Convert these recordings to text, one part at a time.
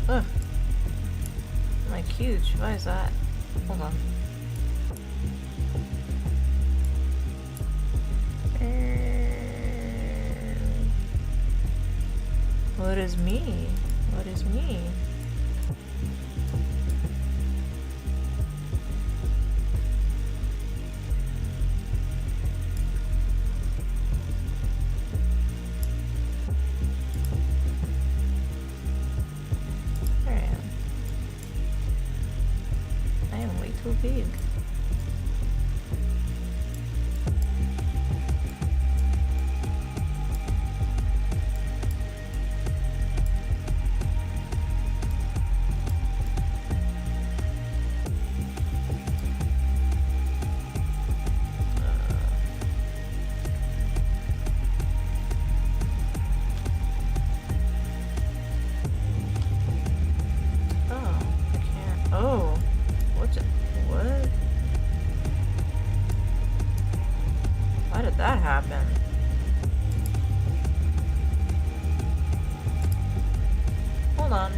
Ugh. I'm like huge. Why is that? Hold on. What is me? What is me? Too big. That happened. Hold on.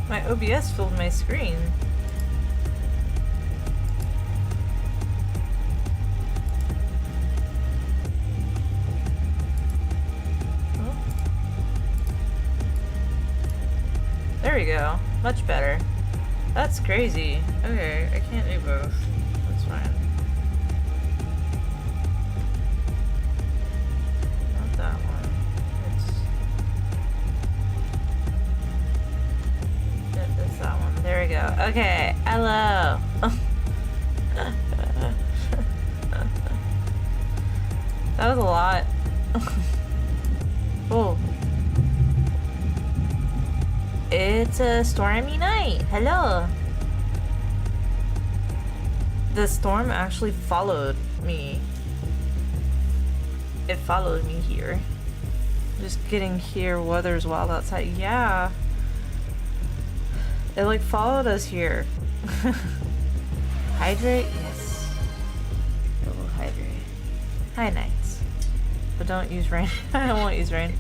My OBS filled my screen. Oh. There we go. Much better. That's crazy. Okay, I can't do both. That's fine. Not that one. It's that one. There we go. Okay, hello. That was a lot. Oh. It's a stormy night. Hello. The storm actually followed me. It followed me here. Just getting here, weather's wild outside. Yeah. It like followed us here. Hydrate? Yes. It will hydrate. Hi, nights. But don't use rain. I don't want to use rain.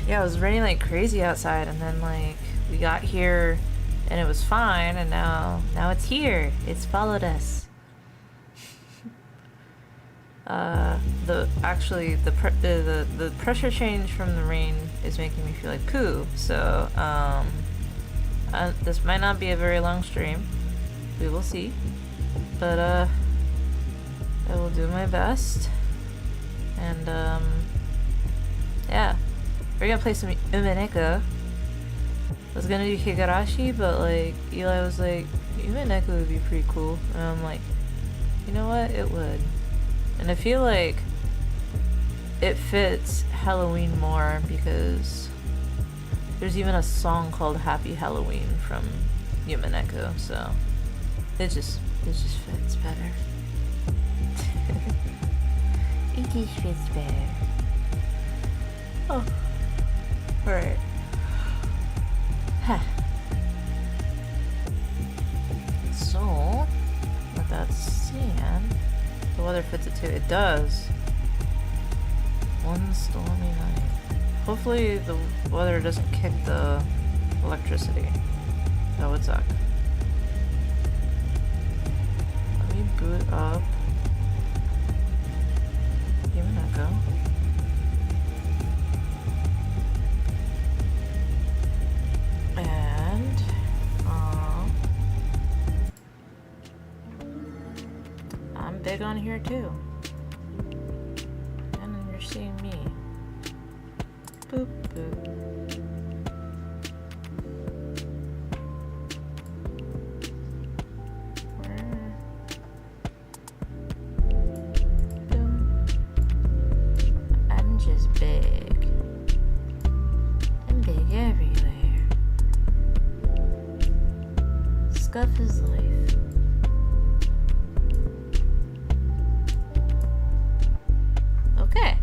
Yeah, it was raining like crazy outside, and then like we got here and it was fine, and now it's here. It's followed us. The pressure change from the rain is making me feel like poo. So this might not be a very long stream. We will see. But I will do my best. And yeah, we're gonna play some Umineko. I was gonna do Higurashi, but like Eli was like, Umineko would be pretty cool, and I'm like, you know what, it would. And I feel like it fits Halloween more because there's even a song called Happy Halloween from Umineko, so it just fits better. It just fits better. Oh. Alright. Huh. So, with that sand, the weather fits it too. It does. One stormy night. Hopefully the weather doesn't kick the electricity. That would suck. boot up. Give me that go. And I'm big on here too. And then you're seeing me. Boop boop. Scuff is life. Okay.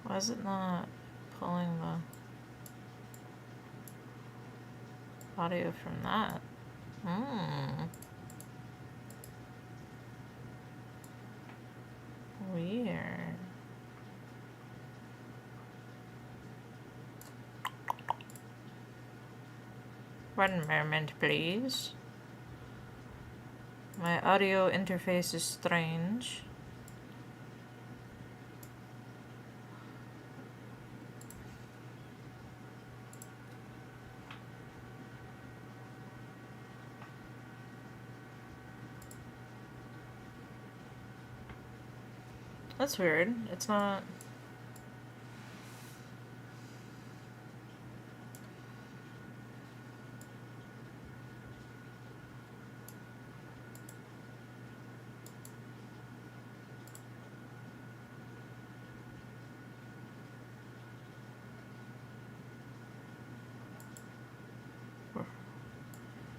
Why is it not pulling the audio from that? Weird. One moment, please. My audio interface is strange. That's weird. It's not...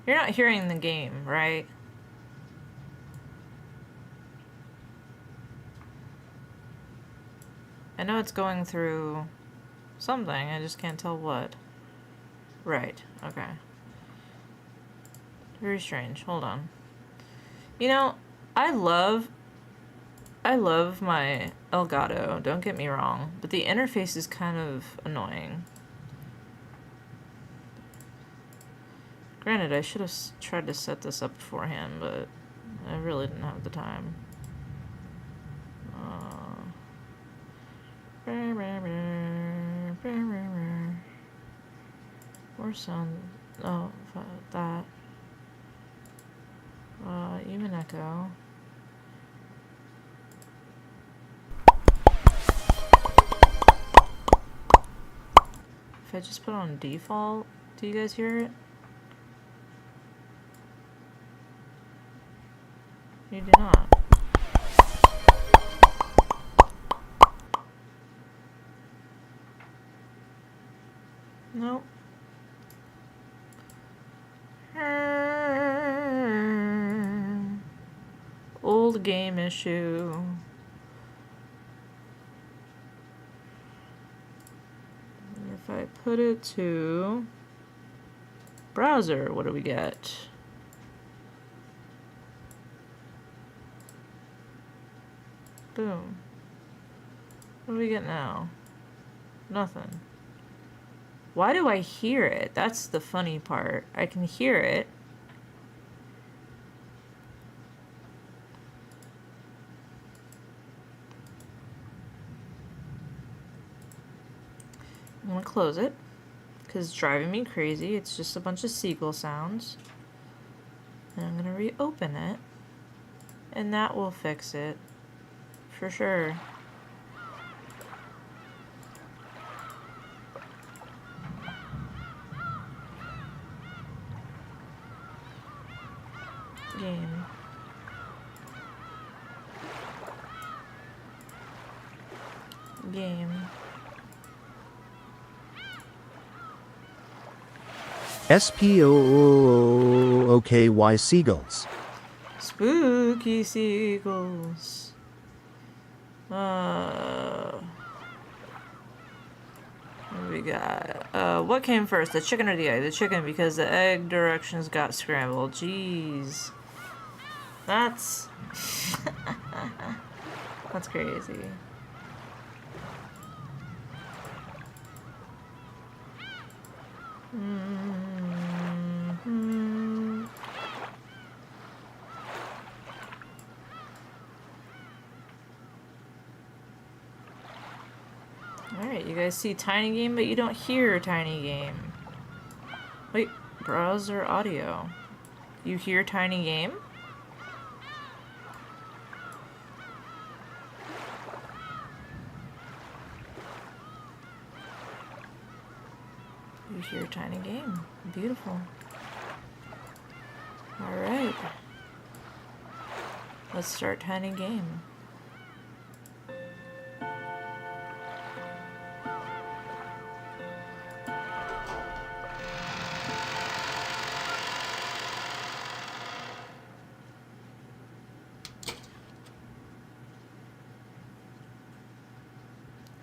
You're not hearing the game, right? I know it's going through something, I just can't tell what. Right, okay. Very strange, hold on. You know, I love my Elgato, don't get me wrong, but the interface is kind of annoying. Granted, I should have tried to set this up beforehand, but I really didn't have the time. More sound. Oh, that. Even echo. If I just put on default, do you guys hear it? You do not. Nope. Old game issue. If I put it to browser, what do we get? Boom. What do we get now? Nothing. Why do I hear it? That's the funny part. I can hear it. I'm gonna close it because it's driving me crazy. It's just a bunch of seagull sounds. And I'm gonna reopen it, and that will fix it for sure. Game. game. SPOOKY seagulls. Spooky seagulls. What do we got? What came first, the chicken or the egg? The chicken, because the egg directions got scrambled. Jeez. That's... That's crazy. Alright, you guys see Tiny Game, but you don't hear Tiny Game. Wait, browser audio. You hear Tiny Game? You hear Tiny Game. Beautiful. Alright. Let's start Tiny Game.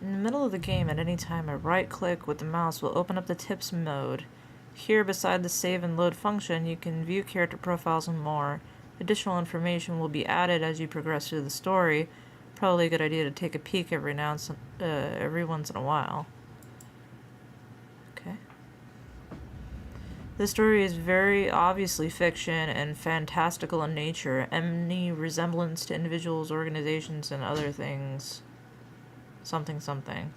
In the middle of the game, at any time, a right click with the mouse will open up the tips mode. Here, beside the save and load function, you can view character profiles and more. Additional information will be added as you progress through the story. Probably a good idea to take a peek every once in a while. Okay. This story is very obviously fiction and fantastical in nature. Any resemblance to individuals, organizations, and other things. Something, something.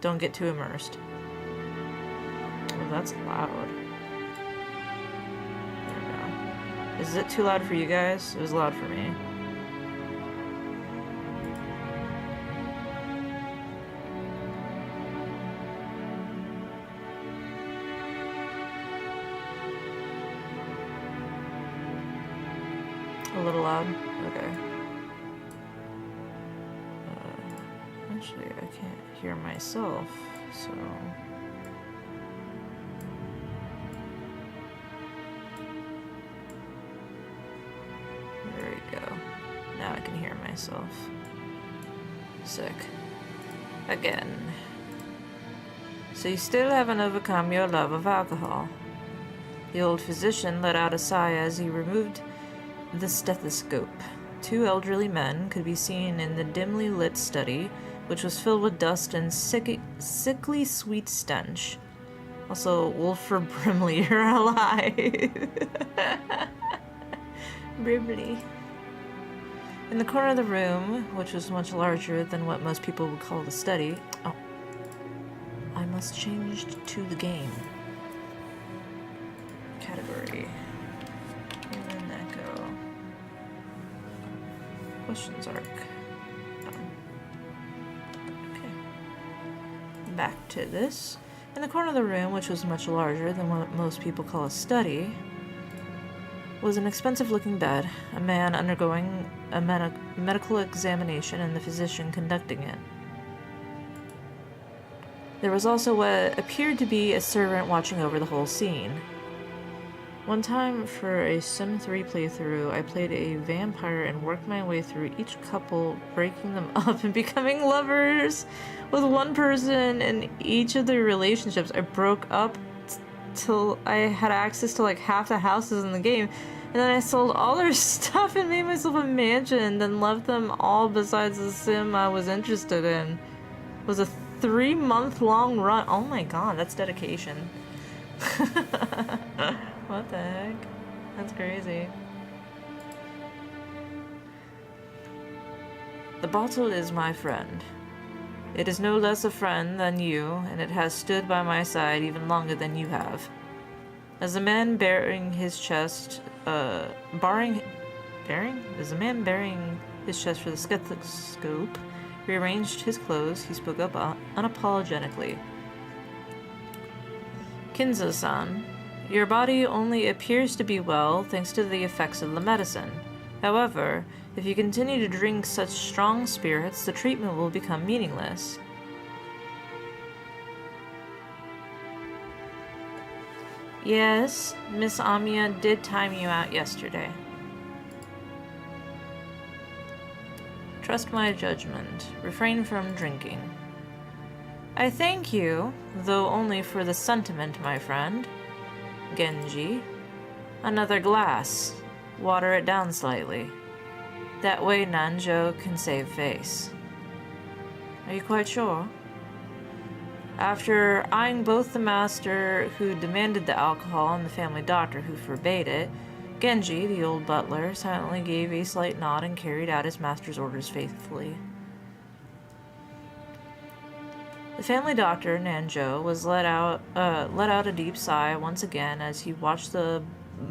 Don't get too immersed. Oh, that's loud. There we go. Is it too loud for you guys? It was loud for me. A little loud? Okay. Actually, I can't hear myself, so... There we go. Now I can hear myself. Sick. Again. So you still haven't overcome your love of alcohol. The old physician let out a sigh as he removed the stethoscope. Two elderly men could be seen in the dimly lit study, which was filled with dust and sickly sweet stench. Also, Wolford Brimley, you're alive. Brimley. In the corner of the room, which was much larger than what most people would call the study... Oh. I must change to the game. Category. Human Echo. Questions arc. Back to this. In the corner of the room, which was much larger than what most people call a study, was an expensive-looking bed, a man undergoing a medical examination, and the physician conducting it. There was also what appeared to be a servant watching over the whole scene. One time, for a Sim 3 playthrough, I played a vampire and worked my way through each couple, breaking them up and becoming lovers with one person in each of their relationships. I broke up till I had access to like half the houses in the game, and then I sold all their stuff and made myself a mansion, then left them all besides the Sim I was interested in. It was a 3-month-long run. Oh my god, that's dedication. What the heck? That's crazy. The bottle is my friend. It is no less a friend than you, and it has stood by my side even longer than you have. As the man bearing his chest, As the man bearing his chest for the stethoscope rearranged his clothes, he spoke up unapologetically. Kinzo-san, your body only appears to be well thanks to the effects of the medicine. However, if you continue to drink such strong spirits, the treatment will become meaningless. Yes, Miss Amiya did time you out yesterday. Trust my judgment. Refrain from drinking. I thank you, though only for the sentiment, my friend. Genji. Another glass. Water it down slightly. That way Nanjo can save face. Are you quite sure? After eyeing both the master who demanded the alcohol and the family doctor who forbade it, Genji, the old butler, silently gave a slight nod and carried out his master's orders faithfully. The family doctor, Nanjo, was let out a deep sigh once again as he watched the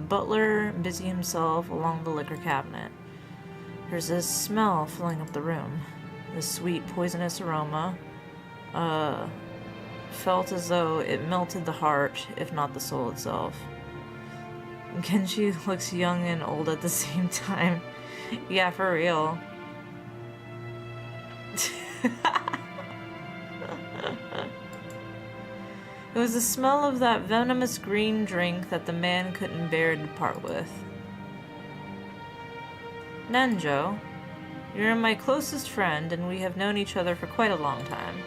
butler busy himself along the liquor cabinet. There's this smell filling up the room. This sweet, poisonous aroma, felt as though it melted the heart, if not the soul itself. Genji looks young and old at the same time. Yeah, for real. It was the smell of that venomous green drink that the man couldn't bear to part with. Nanjo, you're my closest friend, and we have known each other for quite a long time.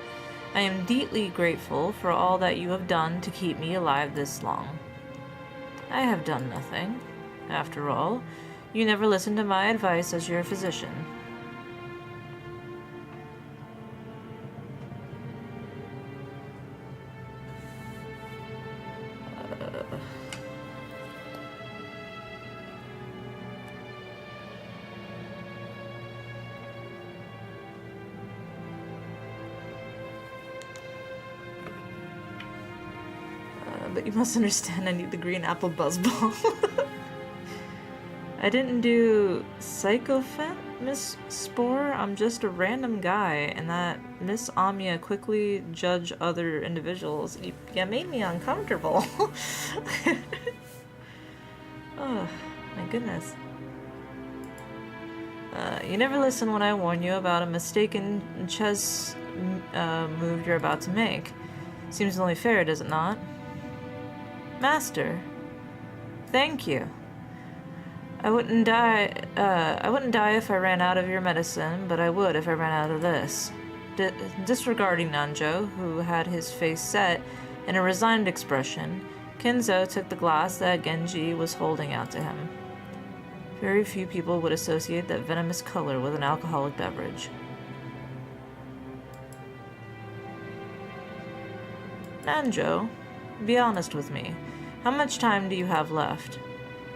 I am deeply grateful for all that you have done to keep me alive this long. I have done nothing. After all, you never listened to my advice as your physician. But you must understand I need the green apple buzzball. I didn't do Psychophant, Miss Spore. I'm just a random guy, and that Miss Amiya quickly judge other individuals. You made me uncomfortable. Oh, my goodness. You never listen when I warn you about a mistaken chess move you're about to make. Seems only fair, does it not? Master, thank you. I wouldn't die if I ran out of your medicine, but I would if I ran out of this. Disregarding Nanjo, who had his face set in a resigned expression, Kinzo took the glass that Genji was holding out to him. Very few people would associate that venomous color with an alcoholic beverage. Nanjo, be honest with me. How much time do you have left?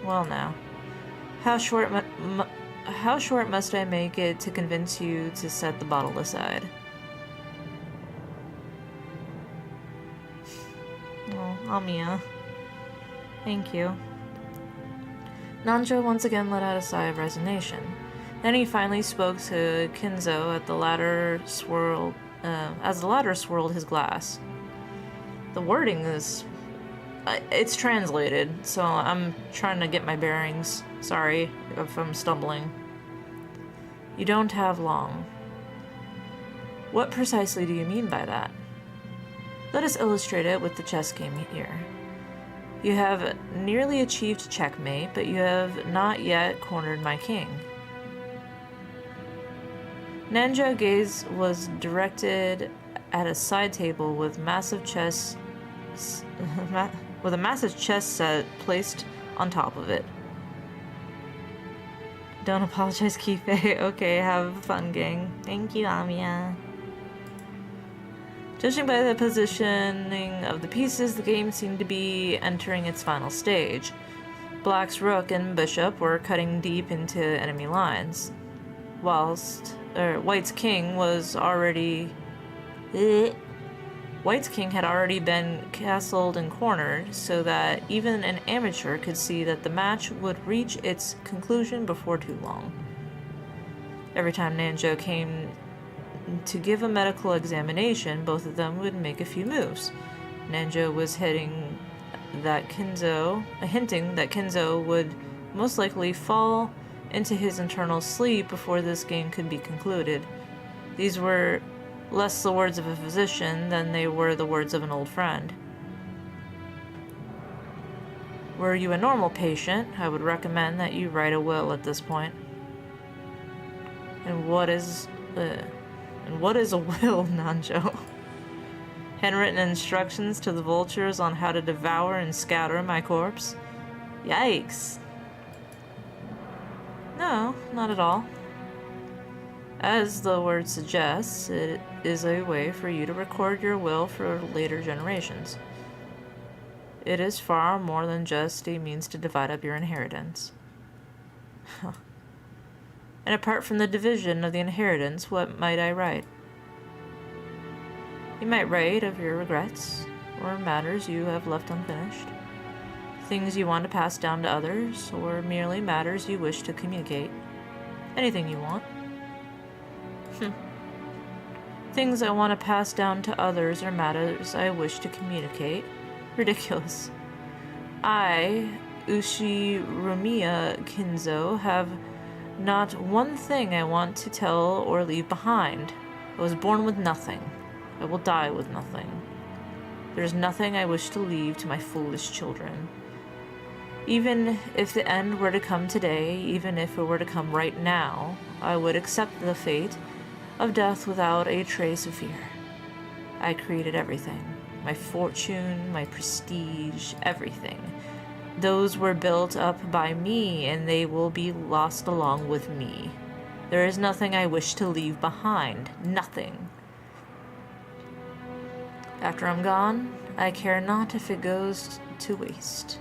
Well now, how short must I make it to convince you to set the bottle aside? Oh, Amiya. Thank you. Nanjo once again let out a sigh of resignation. Then he finally spoke to Kinzo as the latter swirled his glass. The wording is... it's translated, so I'm trying to get my bearings. Sorry if I'm stumbling. You don't have long. What precisely do you mean by that? Let us illustrate it with the chess game here. You have nearly achieved checkmate, but you have not yet cornered my king. Nanjo's gaze was directed at a side table with massive chess set placed on top of it. Don't apologize, Kifé. Okay, have fun, gang. Thank you, Amiya. Judging by the positioning of the pieces, the game seemed to be entering its final stage. Black's rook and bishop were cutting deep into enemy lines, whilst White's king was already... White's king had already been castled and cornered, so that even an amateur could see that the match would reach its conclusion before too long. Every time Nanjo came to give a medical examination, both of them would make a few moves. Nanjo was hinting that Kinzo would most likely fall into his eternal sleep before this game could be concluded. These were less the words of a physician than they were the words of an old friend. Were you a normal patient, I would recommend that you write a will at this point. And what is a will, Nanjo? Handwritten instructions to the vultures on how to devour and scatter my corpse? Yikes. No, not at all. As the word suggests, it is a way for you to record your will for later generations. It is far more than just a means to divide up your inheritance. And apart from the division of the inheritance, what might I write? You might write of your regrets, or matters you have left unfinished, things you want to pass down to others, or merely matters you wish to communicate. Anything you want. Things I want to pass down to others or matters I wish to communicate. Ridiculous. I, Ushiromiya Kinzo, have not one thing I want to tell or leave behind. I was born with nothing. I will die with nothing. There is nothing I wish to leave to my foolish children. Even if the end were to come today, even if it were to come right now, I would accept the fate of death without a trace of fear. I created everything. My fortune, my prestige, everything. Those were built up by me, and they will be lost along with me. There is nothing I wish to leave behind. Nothing. After I'm gone, I care not if it goes to waste.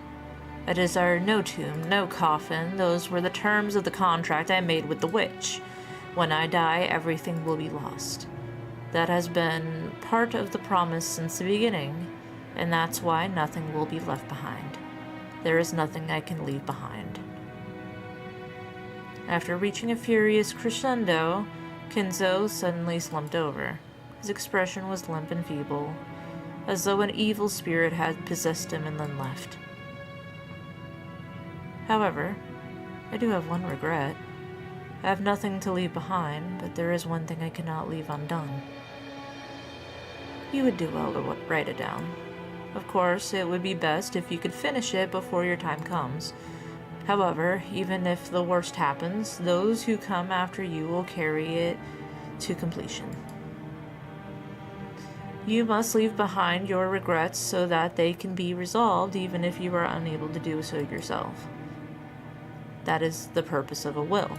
I desire no tomb, no coffin. Those were the terms of the contract I made with the witch. When I die, everything will be lost. That has been part of the promise since the beginning, and that's why nothing will be left behind. There is nothing I can leave behind. After reaching a furious crescendo, Kinzo suddenly slumped over. His expression was limp and feeble, as though an evil spirit had possessed him and then left. However, I do have one regret. I have nothing to leave behind, but there is one thing I cannot leave undone. You would do well to write it down. Of course, it would be best if you could finish it before your time comes. However, even if the worst happens, those who come after you will carry it to completion. You must leave behind your regrets so that they can be resolved even if you are unable to do so yourself. That is the purpose of a will.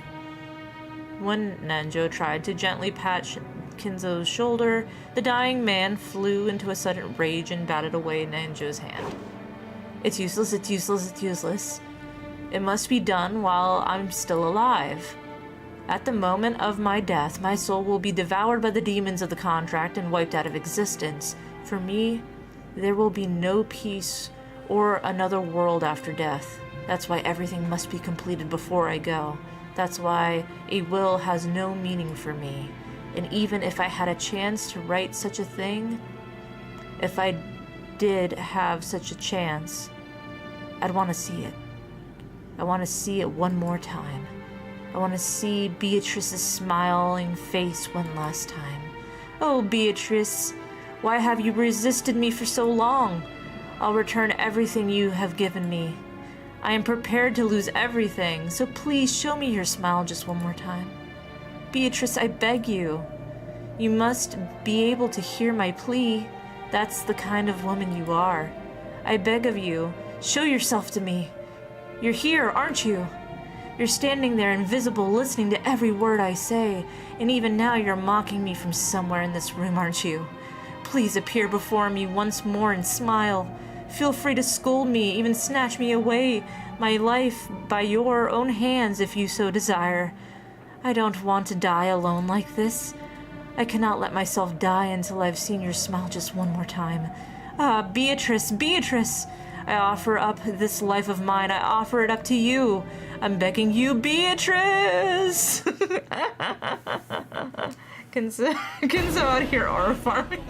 When Nanjo tried to gently pat Kinzo's shoulder, the dying man flew into a sudden rage and batted away Nanjo's hand. It's useless, it's useless, it's useless. It must be done while I'm still alive. At the moment of my death, my soul will be devoured by the demons of the contract and wiped out of existence. For me, there will be no peace or another world after death. That's why everything must be completed before I go. That's why a will has no meaning for me. And even if I had a chance to write such a thing, if I did have such a chance, I'd want to see it. I want to see it one more time. I want to see Beatrice's smiling face one last time. Oh, Beatrice, why have you resisted me for so long? I'll return everything you have given me. I am prepared to lose everything, so please show me your smile just one more time. Beatrice, I beg you. You must be able to hear my plea. That's the kind of woman you are. I beg of you, show yourself to me. You're here, aren't you? You're standing there invisible, listening to every word I say, and even now you're mocking me from somewhere in this room, aren't you? Please appear before me once more and smile. Feel free to scold me, even snatch me away, my life, by your own hands if you so desire. I don't want to die alone like this. I cannot let myself die until I've seen your smile just one more time. Ah, Beatrice, Beatrice! I offer up this life of mine. I offer it up to you. I'm begging you, Beatrice! Kinzo out here aura farming.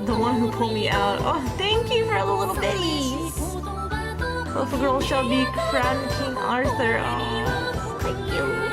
The one who pulled me out. Oh, thank you for all the little bitties. If a girl shall be crowned King Arthur. Oh, thank you.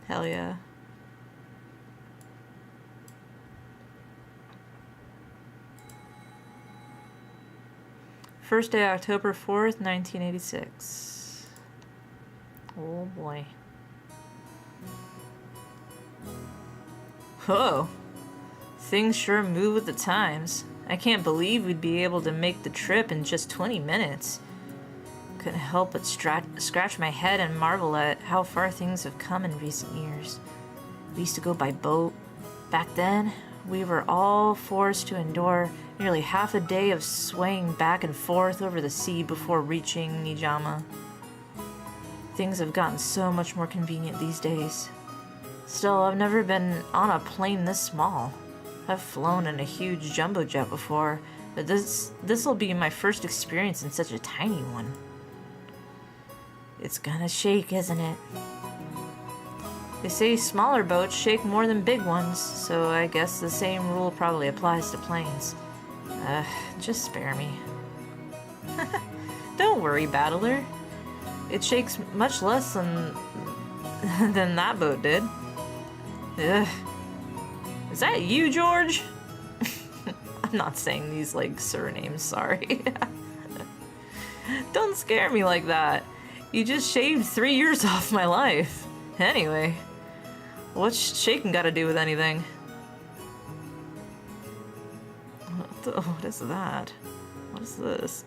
Hell yeah. First day, October 4th, 1986. Oh boy. Whoa. Things sure move with the times. I can't believe we'd be able to make the trip in just 20 minutes. Couldn't help but scratch my head and marvel at how far things have come in recent years. We used to go by boat. Back then, we were all forced to endure nearly half a day of swaying back and forth over the sea before reaching Nijama. Things have gotten so much more convenient these days. Still, I've never been on a plane this small. I've flown in a huge jumbo jet before, but this'll be my first experience in such a tiny one. It's gonna shake, isn't it? They say smaller boats shake more than big ones, so I guess the same rule probably applies to planes. Just spare me. Don't worry, Battler. It shakes much less than that boat did. Ugh. Is that you, George? I'm not saying these like surnames, sorry. Don't scare me like that. You just shaved 3 years off my life. Anyway, what's shaking got to do with anything? What is that? What is this?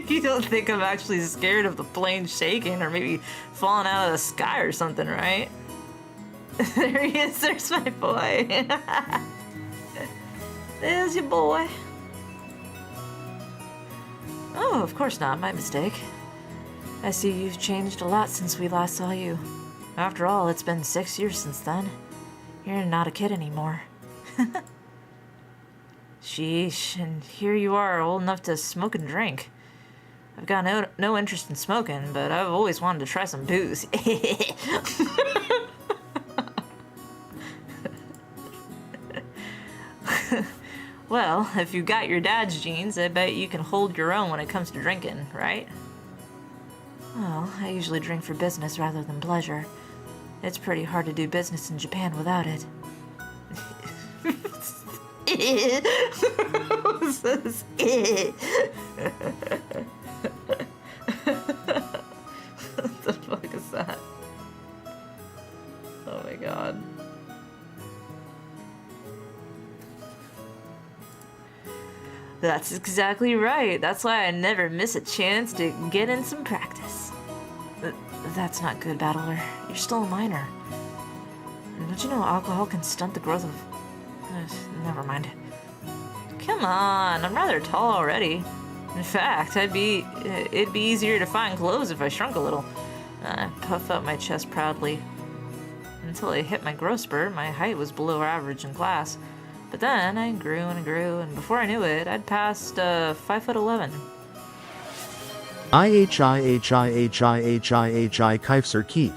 You don't think I'm actually scared of the plane shaking or maybe falling out of the sky or something, right? There he is, there's my boy. There's your boy. Oh, of course not, my mistake. I see you've changed a lot since we last saw you. After all, it's been 6 years since then. You're not a kid anymore. Sheesh, and here you are, old enough to smoke and drink. I've got no interest in smoking, but I've always wanted to try some booze. Well, if you got your dad's genes, I bet you can hold your own when it comes to drinking, right? Well, I usually drink for business rather than pleasure. It's pretty hard to do business in Japan without it. What's this? What the fuck is that? Oh my god. That's exactly right. That's why I never miss a chance to get in some practice. That's not good, Battler. You're still a minor. Don't you know alcohol can stunt the growth of... never mind. Come on, I'm rather tall already. In fact, it'd be easier to find clothes if I shrunk a little. I puff out my chest proudly. Until I hit my growth spurt, my height was below average in class. But then I grew and I grew, and before I knew it, I'd passed 5'11". I Kifser Keef.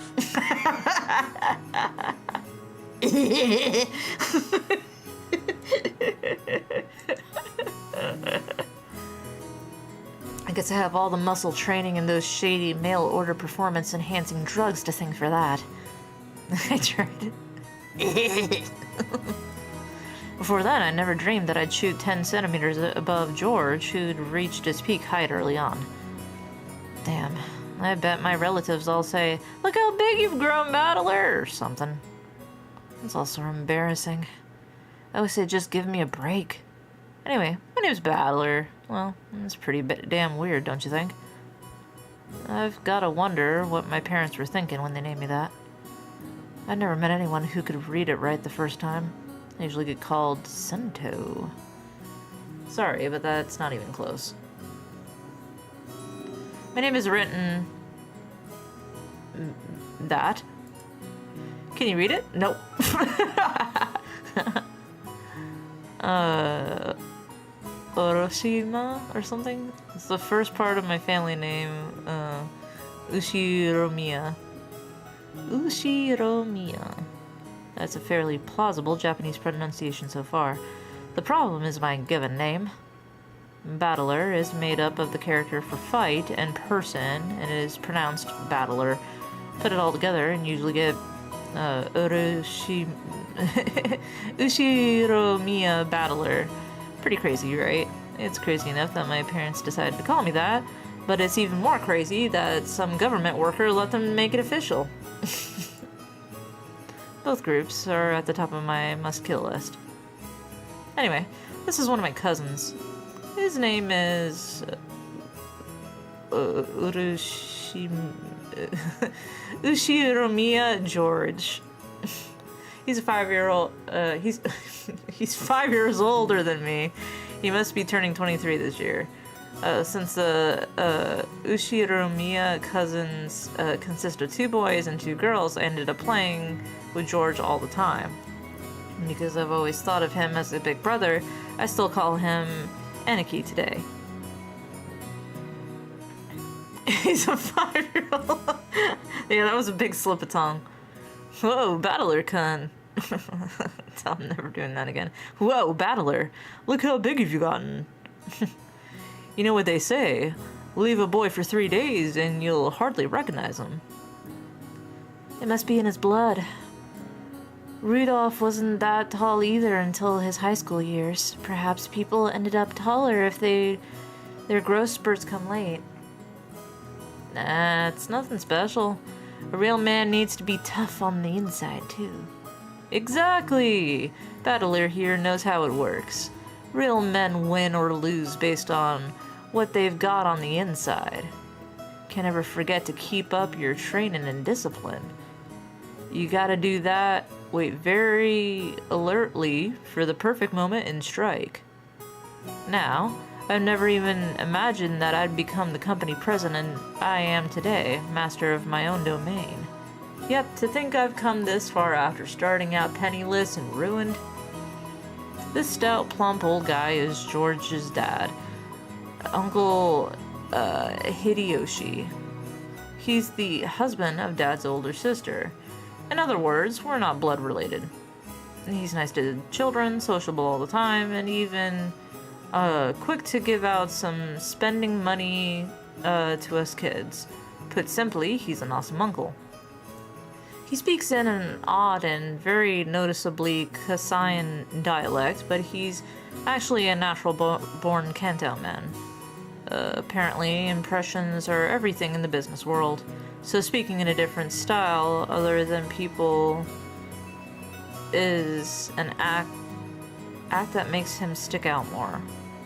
I guess I have all the muscle training and those shady mail-order performance-enhancing drugs to thank for that. I tried it. Before that, I never dreamed that I'd shoot 10 centimeters above George, who'd reached his peak height early on. Damn, I bet my relatives all say, "Look how big you've grown, Battler," or something. It's also embarrassing. I wish they'd just give me a break. Anyway, My name's Battler. Well, that's pretty damn weird, don't you think? I've gotta wonder what my parents were thinking when they named me that. I'd never met anyone who could read it right the first time. I usually get called Sento. Sorry, but that's not even close. My name is written... that. Can you read it? Nope. Oroshima or something? It's the first part of my family name, Ushiromiya. Ushiromiya. That's a fairly plausible Japanese pronunciation so far. The problem is my given name. Battler is made up of the character for fight and person, and is pronounced Battler. Put it all together and usually get Ushiromiya Battler. Pretty crazy, right? It's crazy enough that my parents decided to call me that, but it's even more crazy that some government worker let them make it official. Both groups are at the top of my must-kill list. Anyway, this is one of my cousins. His name is... Ushiromiya George. He's a 5-year-old... he's 5 years older than me. He must be turning 23 this year. Since the Ushiromiya cousins consist of 2 boys and 2 girls, I ended up playing with George all the time. And because I've always thought of him as a big brother, I still call him Aniki today. He's a 5-year-old. Yeah, that was a big slip of tongue. Whoa, Battler-kun. I'm never doing that again. Whoa, Battler. Look how big have you gotten. You know what they say. Leave a boy for 3 days and you'll hardly recognize him. It must be in his blood. Rudolph wasn't that tall either until his high school years. Perhaps people ended up taller if their growth spurts come late. Nah, it's nothing special. A real man needs to be tough on the inside, too. Exactly! Battler here knows how it works. Real men win or lose based on what they've got on the inside. Can't ever forget to keep up your training and discipline. You gotta do that, wait very alertly for the perfect moment and strike. Now, I've never even imagined that I'd become the company president I am today, master of my own domain. Yep, to think I've come this far after starting out penniless and ruined. This stout, plump old guy is George's dad, Uncle Hideyoshi. He's the husband of Dad's older sister. In other words, we're not blood related. He's nice to children, sociable all the time, and even quick to give out some spending money to us kids. Put simply, he's an awesome uncle. He speaks in an odd and very noticeably Kasayan dialect, but he's actually a natural-born Kanto man. Apparently, impressions are everything in the business world, so speaking in a different style other than people is an act that makes him stick out more.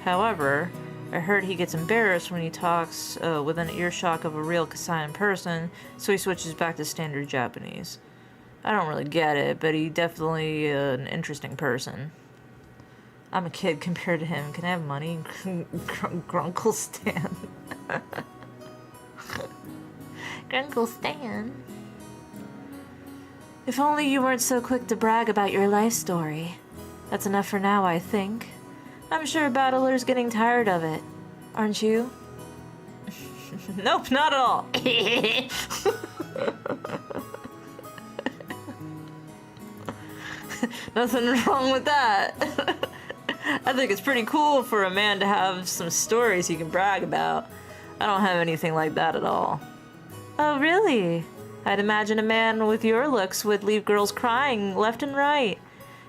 However, I heard he gets embarrassed when he talks within earshot of a real Kasayan person, so he switches back to standard Japanese. I don't really get it, but he's definitely an interesting person. I'm a kid compared to him. Can I have money? Grunkle Stan. Grunkle Stan. If only you weren't so quick to brag about your life story. That's enough for now, I think. I'm sure Battler's getting tired of it. Aren't you? Nope, not at all. Nothing wrong with that. I think it's pretty cool for a man to have some stories he can brag about. I don't have anything like that at all. Oh, really? I'd imagine a man with your looks would leave girls crying left and right.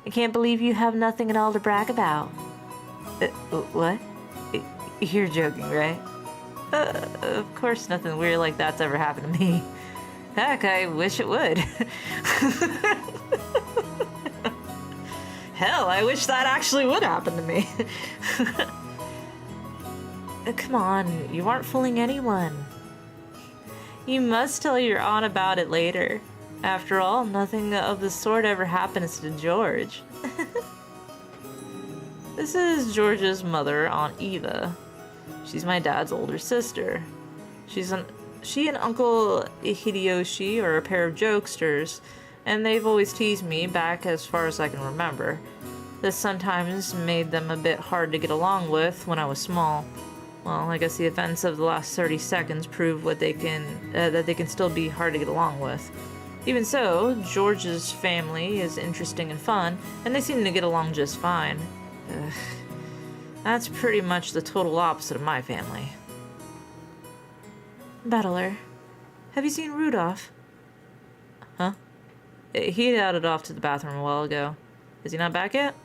I can't believe you have nothing at all to brag about. What? You're joking, right? Of course nothing weird like that's ever happened to me. Heck, I wish it would. Hell, I wish that actually would happen to me. Come on, you aren't fooling anyone. You must tell your aunt about it later. After all, nothing of the sort ever happens to George. This is George's mother, Aunt Eva. She's my dad's older sister. She and Uncle Hideyoshi are a pair of jokesters, and they've always teased me back as far as I can remember. This sometimes made them a bit hard to get along with when I was small. Well, I guess the events of the last 30 seconds prove that they can still be hard to get along with. Even so, George's family is interesting and fun, and they seem to get along just fine. That's pretty much the total opposite of my family. Battler, have you seen Rudolph? Huh? He headed off to the bathroom a while ago. Is he not back yet?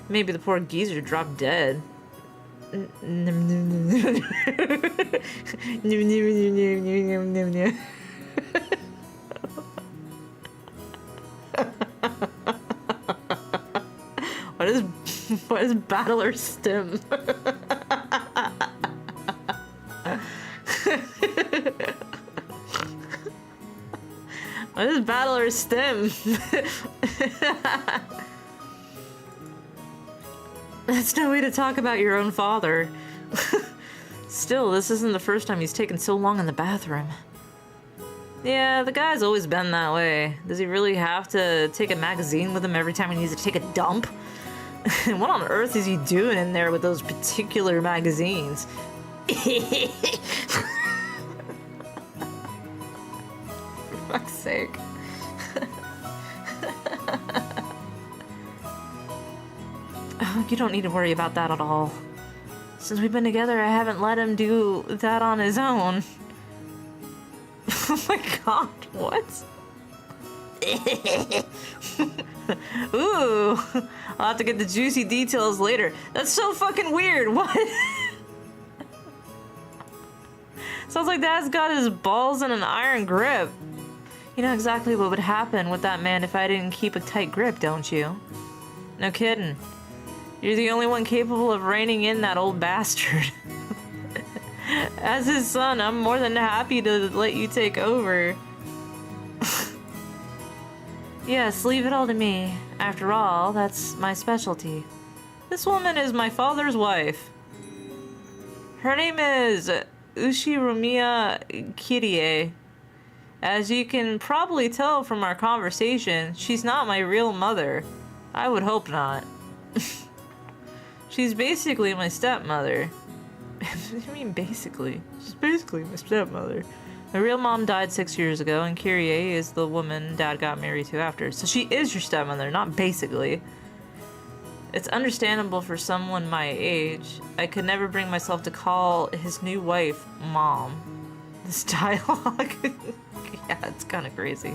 Maybe the poor geezer dropped dead. What is Battler Stim? What is Battler Stim? That's no way to talk about your own father. Still, this isn't the first time he's taken so long in the bathroom. Yeah, the guy's always been that way. Does he really have to take a magazine with him every time he needs to take a dump? What on earth is he doing in there with those particular magazines? For fuck's sake. Oh, you don't need to worry about that at all. Since we've been together, I haven't let him do that on his own. Oh my god, what? Ooh, I'll have to get the juicy details later. That's so fucking weird, what? Sounds like Dad's got his balls in an iron grip. You know exactly what would happen with that man if I didn't keep a tight grip, don't you? No kidding. You're the only one capable of reining in that old bastard. As his son, I'm more than happy to let you take over. Yes, leave it all to me. After all, that's my specialty. This woman is my father's wife. Her name is Ushiromiya Kirie. As you can probably tell from our conversation, she's not my real mother. I would hope not. She's basically my stepmother. What do you mean basically? She's basically my stepmother. My real mom died 6 years ago, and Kyrie is the woman Dad got married to after. So she is your stepmother, not basically. It's understandable for someone my age. I could never bring myself to call his new wife Mom. This dialogue, yeah, it's kind of crazy.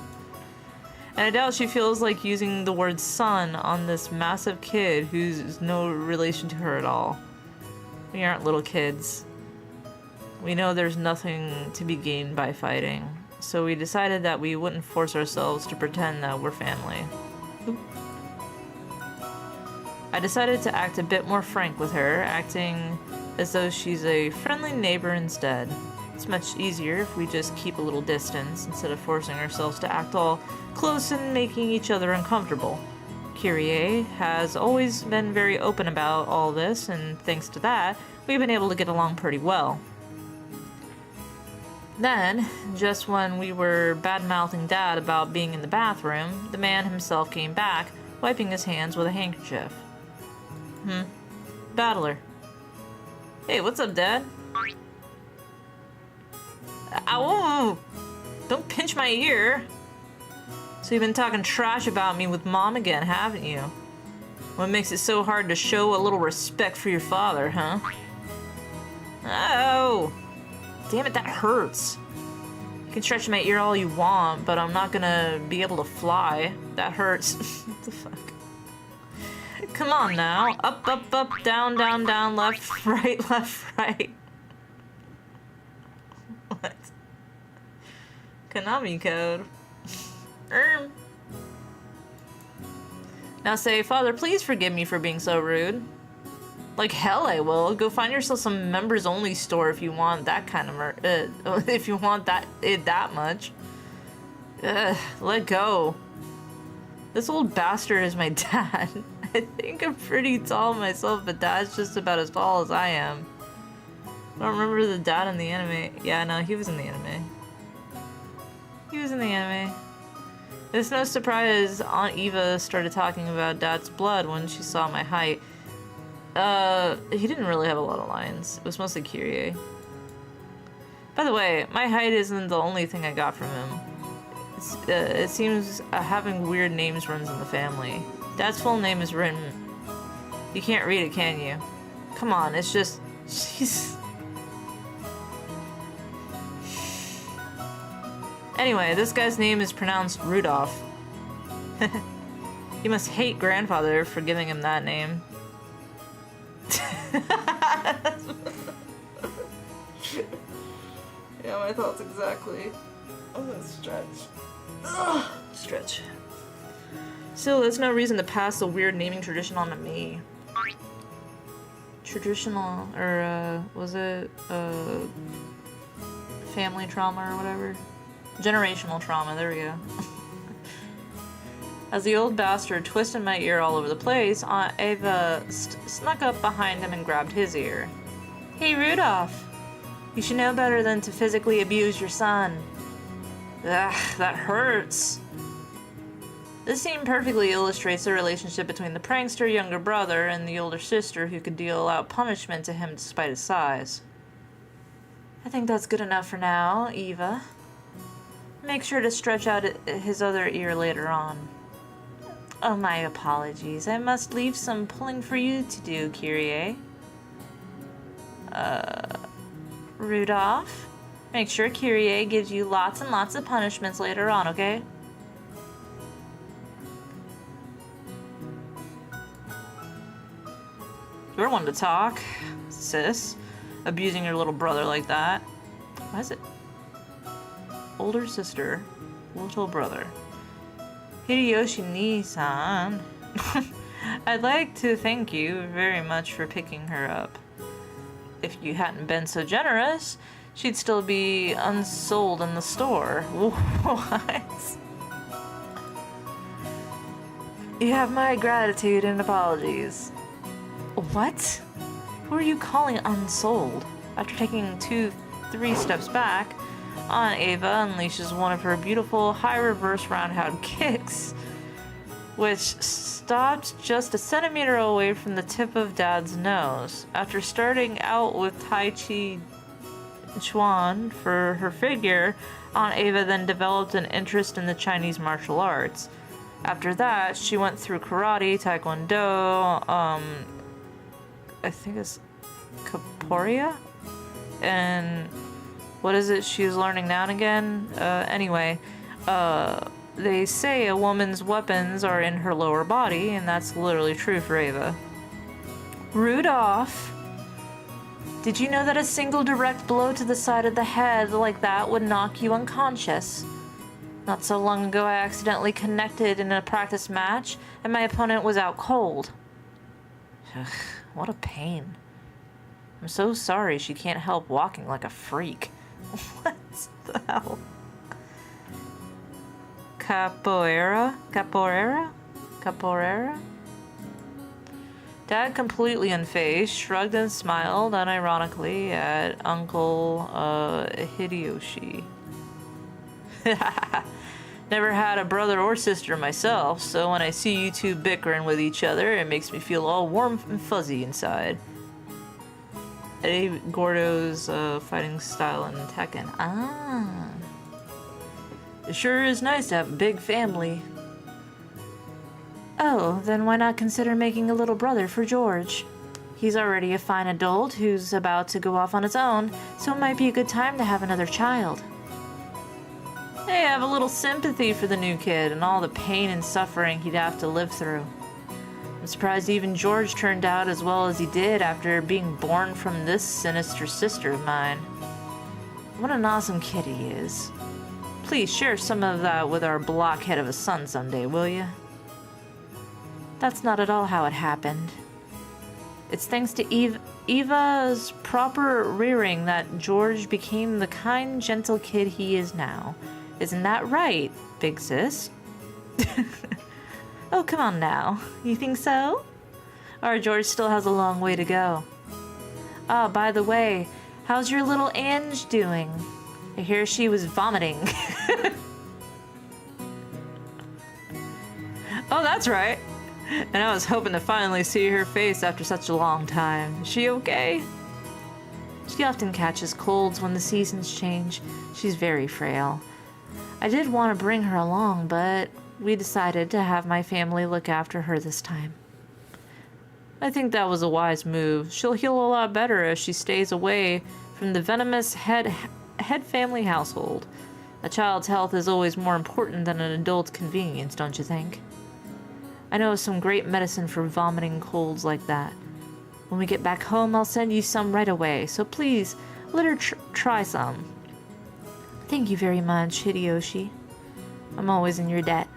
And I doubt she feels like using the word son on this massive kid who's no relation to her at all. We aren't little kids. We know there's nothing to be gained by fighting, so we decided that we wouldn't force ourselves to pretend that we're family. I decided to act a bit more frank with her, acting as though she's a friendly neighbor instead. It's much easier if we just keep a little distance instead of forcing ourselves to act all close and making each other uncomfortable. Kyrie has always been very open about all this, and thanks to that, we've been able to get along pretty well. Then, just when we were bad-mouthing Dad about being in the bathroom, the man himself came back, wiping his hands with a handkerchief. Battler. Hey, what's up, Dad? Ow! Don't pinch my ear! So you've been talking trash about me with Mom again, haven't you? What makes it so hard to show a little respect for your father, huh? Oh! Damn it, that hurts. You can stretch my ear all you want, but I'm not gonna be able to fly. That hurts. What the fuck? Come on now. Up, up, up, down, down, down, left, right. What? Konami code. Now say, Father, please forgive me for being so rude. Like hell I will. Go find yourself some members only store if you want that kind of if you want that much. Ugh, let go. This old bastard is my dad. I think I'm pretty tall myself, but Dad's just about as tall as I am. I don't remember the dad in the anime. Yeah, no, he was in the anime. He was in the anime. It's no surprise Aunt Eva started talking about Dad's blood when she saw my height. He didn't really have a lot of lines. It was mostly Kyrie. By the way, my height isn't the only thing I got from him. It seems having weird names runs in the family. Dad's full name is written. You can't read it, can you? Come on, it's just... Jeez. Anyway, this guy's name is pronounced Rudolph. You must hate grandfather for giving him that name. Yeah, my thoughts exactly. I'm gonna stretch. Ugh. Stretch. Still, there's no reason to pass the weird naming tradition on to me. Traditional, or was it family trauma or whatever? Generational trauma, there we go. As the old bastard twisted my ear all over the place, Aunt Ava snuck up behind him and grabbed his ear. Hey, Rudolph! You should know better than to physically abuse your son. Ugh, that hurts. This scene perfectly illustrates the relationship between the prankster younger brother and the older sister who could deal out punishment to him despite his size. I think that's good enough for now, Eva. Make sure to stretch out his other ear later on. Oh, my apologies. I must leave some pulling for you to do, Kyrie. Rudolph? Make sure Kyrie gives you lots and lots of punishments later on, okay? You're one to talk, sis. Abusing your little brother like that. Why is it? Older sister, little brother. Hideyoshi Nii-san. I'd like to thank you very much for picking her up. If you hadn't been so generous, she'd still be unsold in the store. What? You have my gratitude and apologies. What? Who are you calling unsold? After taking 2-3 steps back, Aunt Ava unleashes one of her beautiful high reverse roundhouse kicks, which stopped just a centimeter away from the tip of Dad's nose. After starting out with Tai Chi Chuan for her figure, Aunt Ava then developed an interest in the Chinese martial arts. After that, she went through karate, taekwondo, I think it's capoeira, and what is it she's learning now and again? Anyway, they say a woman's weapons are in her lower body, and that's literally true for Ava. Rudolph! Did you know that a single direct blow to the side of the head like that would knock you unconscious? Not so long ago, I accidentally connected in a practice match, and my opponent was out cold. Ugh, what a pain. I'm so sorry she can't help walking like a freak. What the hell? Capoeira? Capoeira? Capoeira? Dad, completely unfazed, shrugged and smiled unironically at Uncle Hideyoshi. Never had a brother or sister myself, so when I see you two bickering with each other, it makes me feel all warm and fuzzy inside. Eddie Gordo's fighting style in Tekken. Ah. It sure is nice to have a big family. Oh, then why not consider making a little brother for George? He's already a fine adult who's about to go off on his own, so it might be a good time to have another child. Hey, I have a little sympathy for the new kid and all the pain and suffering he'd have to live through. I'm surprised even George turned out as well as he did after being born from this sinister sister of mine. What an awesome kid he is. Please share some of that with our blockhead of a son someday, will you? That's not at all how it happened. It's thanks to Eva's proper rearing that George became the kind, gentle kid he is now. Isn't that right, big sis? Oh, come on now. You think so? Or George still has a long way to go. Oh, by the way, how's your little Ange doing? I hear she was vomiting. Oh, that's right. And I was hoping to finally see her face after such a long time. Is she okay? She often catches colds when the seasons change. She's very frail. I did want to bring her along, but we decided to have my family look after her this time. I think that was a wise move. She'll heal a lot better if she stays away from the venomous head family household. A child's health is always more important than an adult's convenience, don't you think? I know some great medicine for vomiting colds like that. When we get back home, I'll send you some right away, so please, let her try some. Thank you very much, Hideyoshi. I'm always in your debt.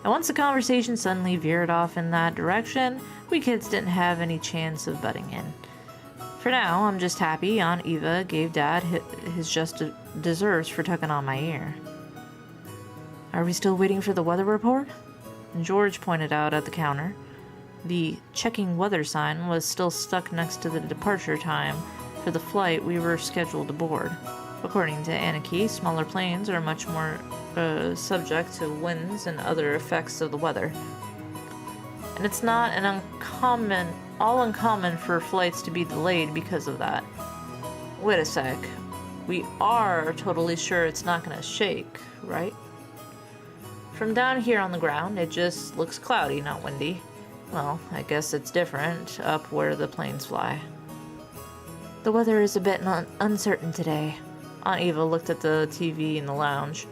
And once the conversation suddenly veered off in that direction, we kids didn't have any chance of butting in. For now, I'm just happy Aunt Eva gave Dad his just deserts for tugging on my ear. Are we still waiting for the weather report? George pointed out at the counter. The checking weather sign was still stuck next to the departure time for the flight we were scheduled to board. According to Anarchy, smaller planes are much more subject to winds and other effects of the weather. And it's not all uncommon for flights to be delayed because of that. Wait a sec. We are totally sure it's not gonna shake, right? From down here on the ground, it just looks cloudy, not windy. Well, I guess it's different up where the planes fly. The weather is a bit uncertain today. Aunt Eva looked at the TV in the lounge.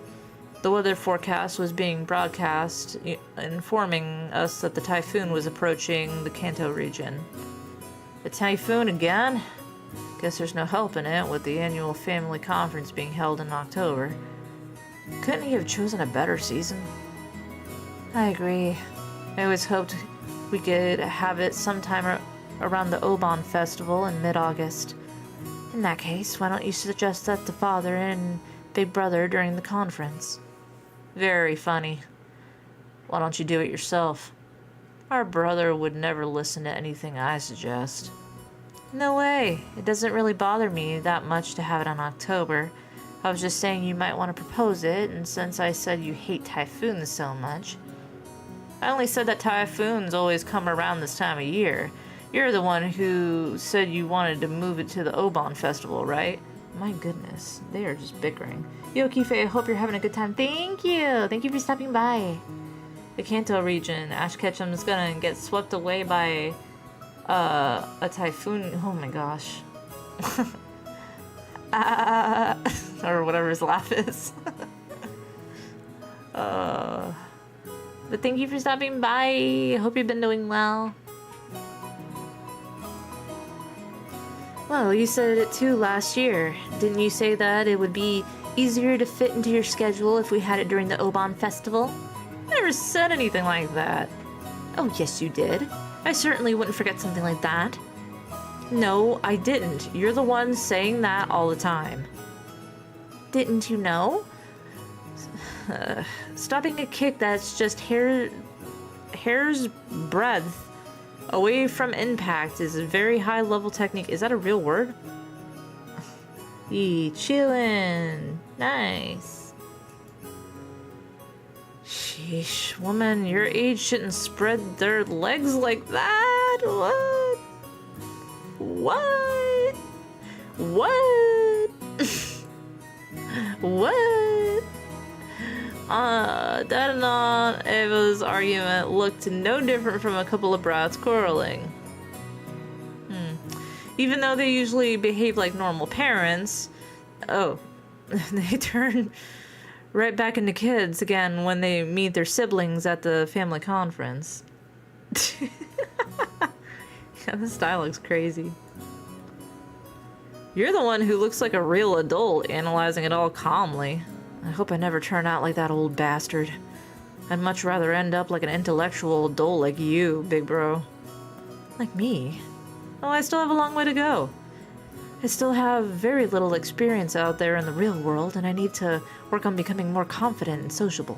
The weather forecast was being broadcast, informing us that the typhoon was approaching the Kanto region. A typhoon again? Guess there's no help in it with the annual family conference being held in October. Couldn't he have chosen a better season? I agree. I always hoped we could have it sometime around the Oban festival in mid-August. In that case, why don't you suggest that to Father and Big Brother during the conference? Very funny. Why don't you do it yourself? Our brother would never listen to anything I suggest. No way. It doesn't really bother me that much to have it in October. I was just saying you might want to propose it, and since I said you hate typhoons so much... I only said that typhoons always come around this time of year. You're the one who said you wanted to move it to the Oban festival, right? My goodness, they are just bickering. Yo, Kifé, I hope you're having a good time. Thank you! Thank you for stopping by. The Kanto region, Ash Ketchum is gonna get swept away by a typhoon. Oh my gosh. Or whatever his laugh is. But thank you for stopping by. Hope you've been doing well. Well, you said it too last year. Didn't you say that it would be easier to fit into your schedule if we had it during the Oban festival? I never said anything like that. Oh, yes, you did. I certainly wouldn't forget something like that. No, I didn't. You're the one saying that all the time. Didn't you know? Stopping a kick that's just hair's breadth away from impact is a very high level technique. Is that a real word? Chillin'. Nice. Sheesh, woman, your age shouldn't spread their legs like that. What? What? What? What? Dad and Aunt Eva's argument looked no different from a couple of brats quarreling. Even though they usually behave like normal parents, they turn right back into kids again when they meet their siblings at the family conference. Yeah, this dialogue's crazy. You're the one who looks like a real adult, analyzing it all calmly. I hope I never turn out like that old bastard. I'd much rather end up like an intellectual adult like you, big bro. Like me? Oh, I still have a long way to go. I still have very little experience out there in the real world, and I need to work on becoming more confident and sociable.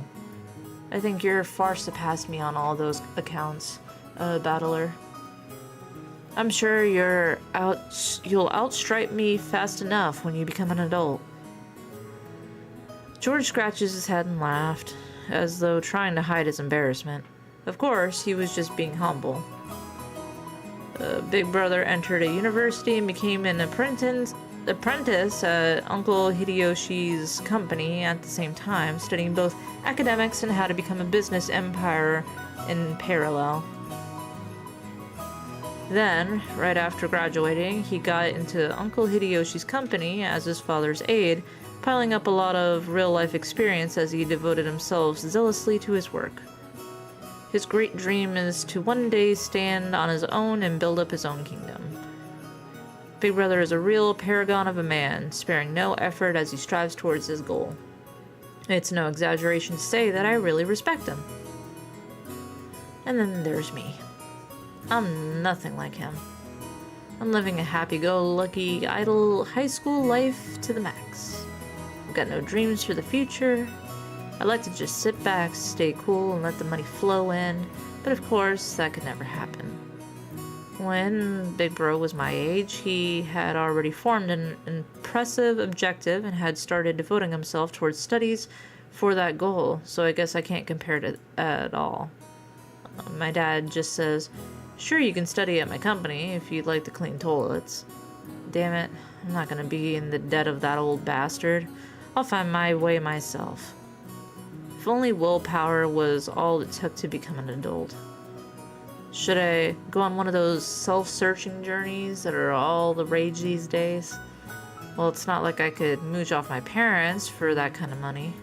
I think you're far surpassed me on all those accounts, battler. I'm sure you'll outstrip me fast enough when you become an adult. George scratches his head and laughed, as though trying to hide his embarrassment. Of course, he was just being humble. Big brother entered a university and became an apprentice at Uncle Hideyoshi's company at the same time, studying both academics and how to become a business empire in parallel. Then, right after graduating, he got into Uncle Hideyoshi's company as his father's aide, piling up a lot of real-life experience as he devoted himself zealously to his work. His great dream is to one day stand on his own and build up his own kingdom. Big Brother is a real paragon of a man, sparing no effort as he strives towards his goal. It's no exaggeration to say that I really respect him. And then there's me. I'm nothing like him. I'm living a happy-go-lucky, idle high school life to the max. I've got no dreams for the future. I like to just sit back, stay cool, and let the money flow in, but of course, that could never happen. When Big Bro was my age, he had already formed an impressive objective and had started devoting himself towards studies for that goal, so I guess I can't compare it at all. My dad just says, "Sure, you can study at my company if you'd like to clean toilets." Damn it, I'm not gonna be in the debt of that old bastard. I'll find my way myself. If only willpower was all it took to become an adult. Should I go on one of those self-searching journeys that are all the rage these days? Well, it's not like I could mooch off my parents for that kind of money.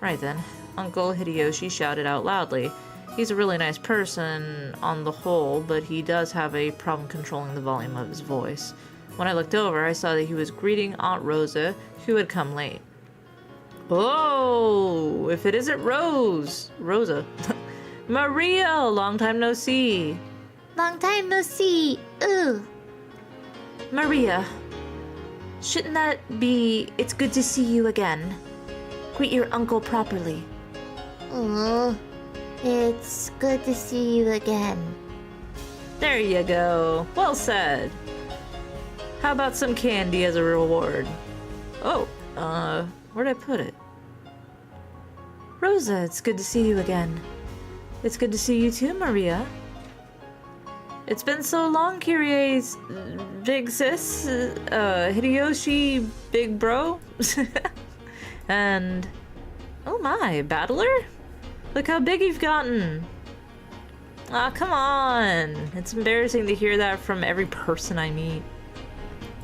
Right then, Uncle Hideyoshi shouted out loudly. He's a really nice person on the whole, but he does have a problem controlling the volume of his voice. When I looked over, I saw that he was greeting Aunt Rosa, who had come late. Oh, if it isn't Rosa. Maria, long time no see. Long time no see. Ooh. Maria, shouldn't that be, "It's good to see you again"? Greet your uncle properly. Oh, it's good to see you again. There you go. Well said. How about some candy as a reward? Oh, where'd I put it? Rosa, it's good to see you again. It's good to see you too, Maria. It's been so long, Kyrie's big sis, Hideyoshi, big bro. And, oh my, battler? Look how big you've gotten. Aw, come on. It's embarrassing to hear that from every person I meet.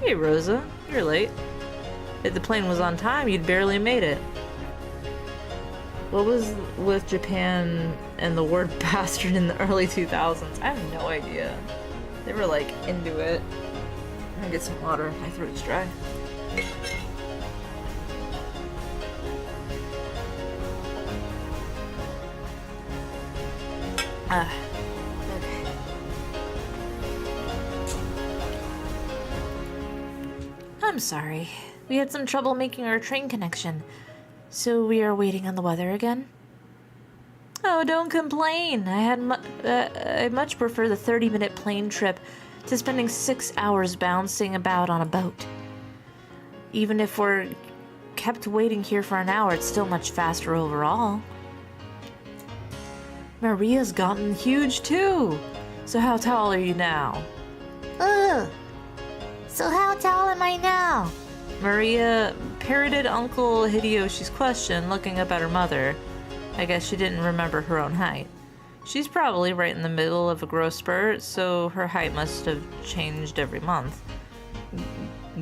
Hey, Rosa, you're late. If the plane was on time, you'd barely made it. What was with Japan and the word bastard in the early 2000s? I have no idea. They were like into it. I'm gonna get some water. My throat's dry. Okay. I'm sorry. We had some trouble making our train connection. So we are waiting on the weather again? Oh, don't complain. I much prefer the 30-minute plane trip to spending 6 hours bouncing about on a boat. Even if we're kept waiting here for an hour, it's still much faster overall. Maria's gotten huge too. So how tall are you now? Ugh. So how tall am I now? Maria parroted Uncle Hideyoshi's question, looking up at her mother. I guess she didn't remember her own height. She's probably right in the middle of a growth spurt, so her height must have changed every month.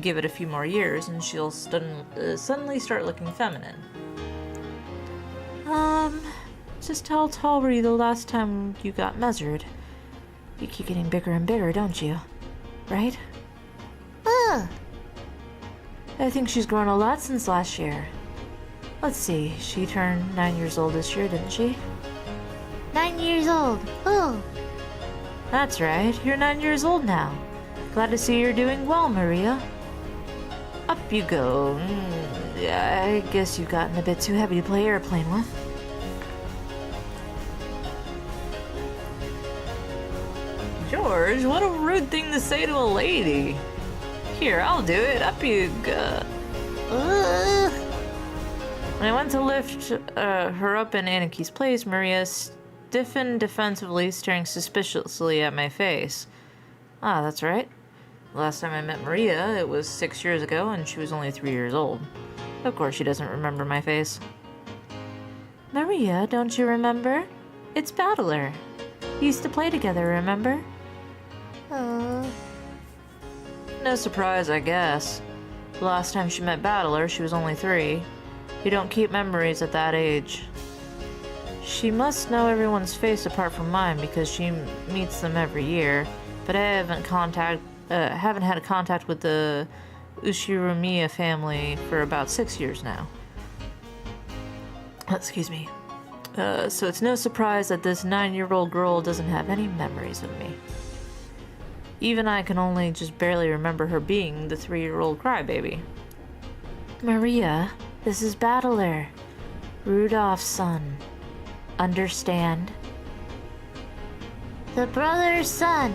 Give it a few more years and she'll suddenly start looking feminine. Just how tall were you the last time you got measured? You keep getting bigger and bigger, don't you? Right? Ugh. I think she's grown a lot since last year. Let's see, she turned 9 years old this year, didn't she? 9 years old. Oh. That's right, you're 9 years old now. Glad to see you're doing well, Maria. Up you go. Yeah, I guess you've gotten a bit too heavy to play airplane with. George, what a rude thing to say to a lady. Here, I'll do it. Up you go. When I went to lift her up in Aniki's place, Maria stiffened defensively, staring suspiciously at my face. Ah, that's right. Last time I met Maria, it was 6 years ago, and she was only 3 years old. Of course she doesn't remember my face. Maria, don't you remember? It's Battler. We used to play together, remember? No surprise, I guess. The last time she met Battler, she was only 3. You don't keep memories at that age. She must know everyone's face apart from mine because she meets them every year, but I haven't had a contact with the Ushiromiya family for about 6 years now. Excuse me. So it's no surprise that this 9-year-old girl doesn't have any memories of me. Even I can only just barely remember her being the 3-year-old crybaby. Maria, this is Battler, Rudolph's son. Understand? The brother's son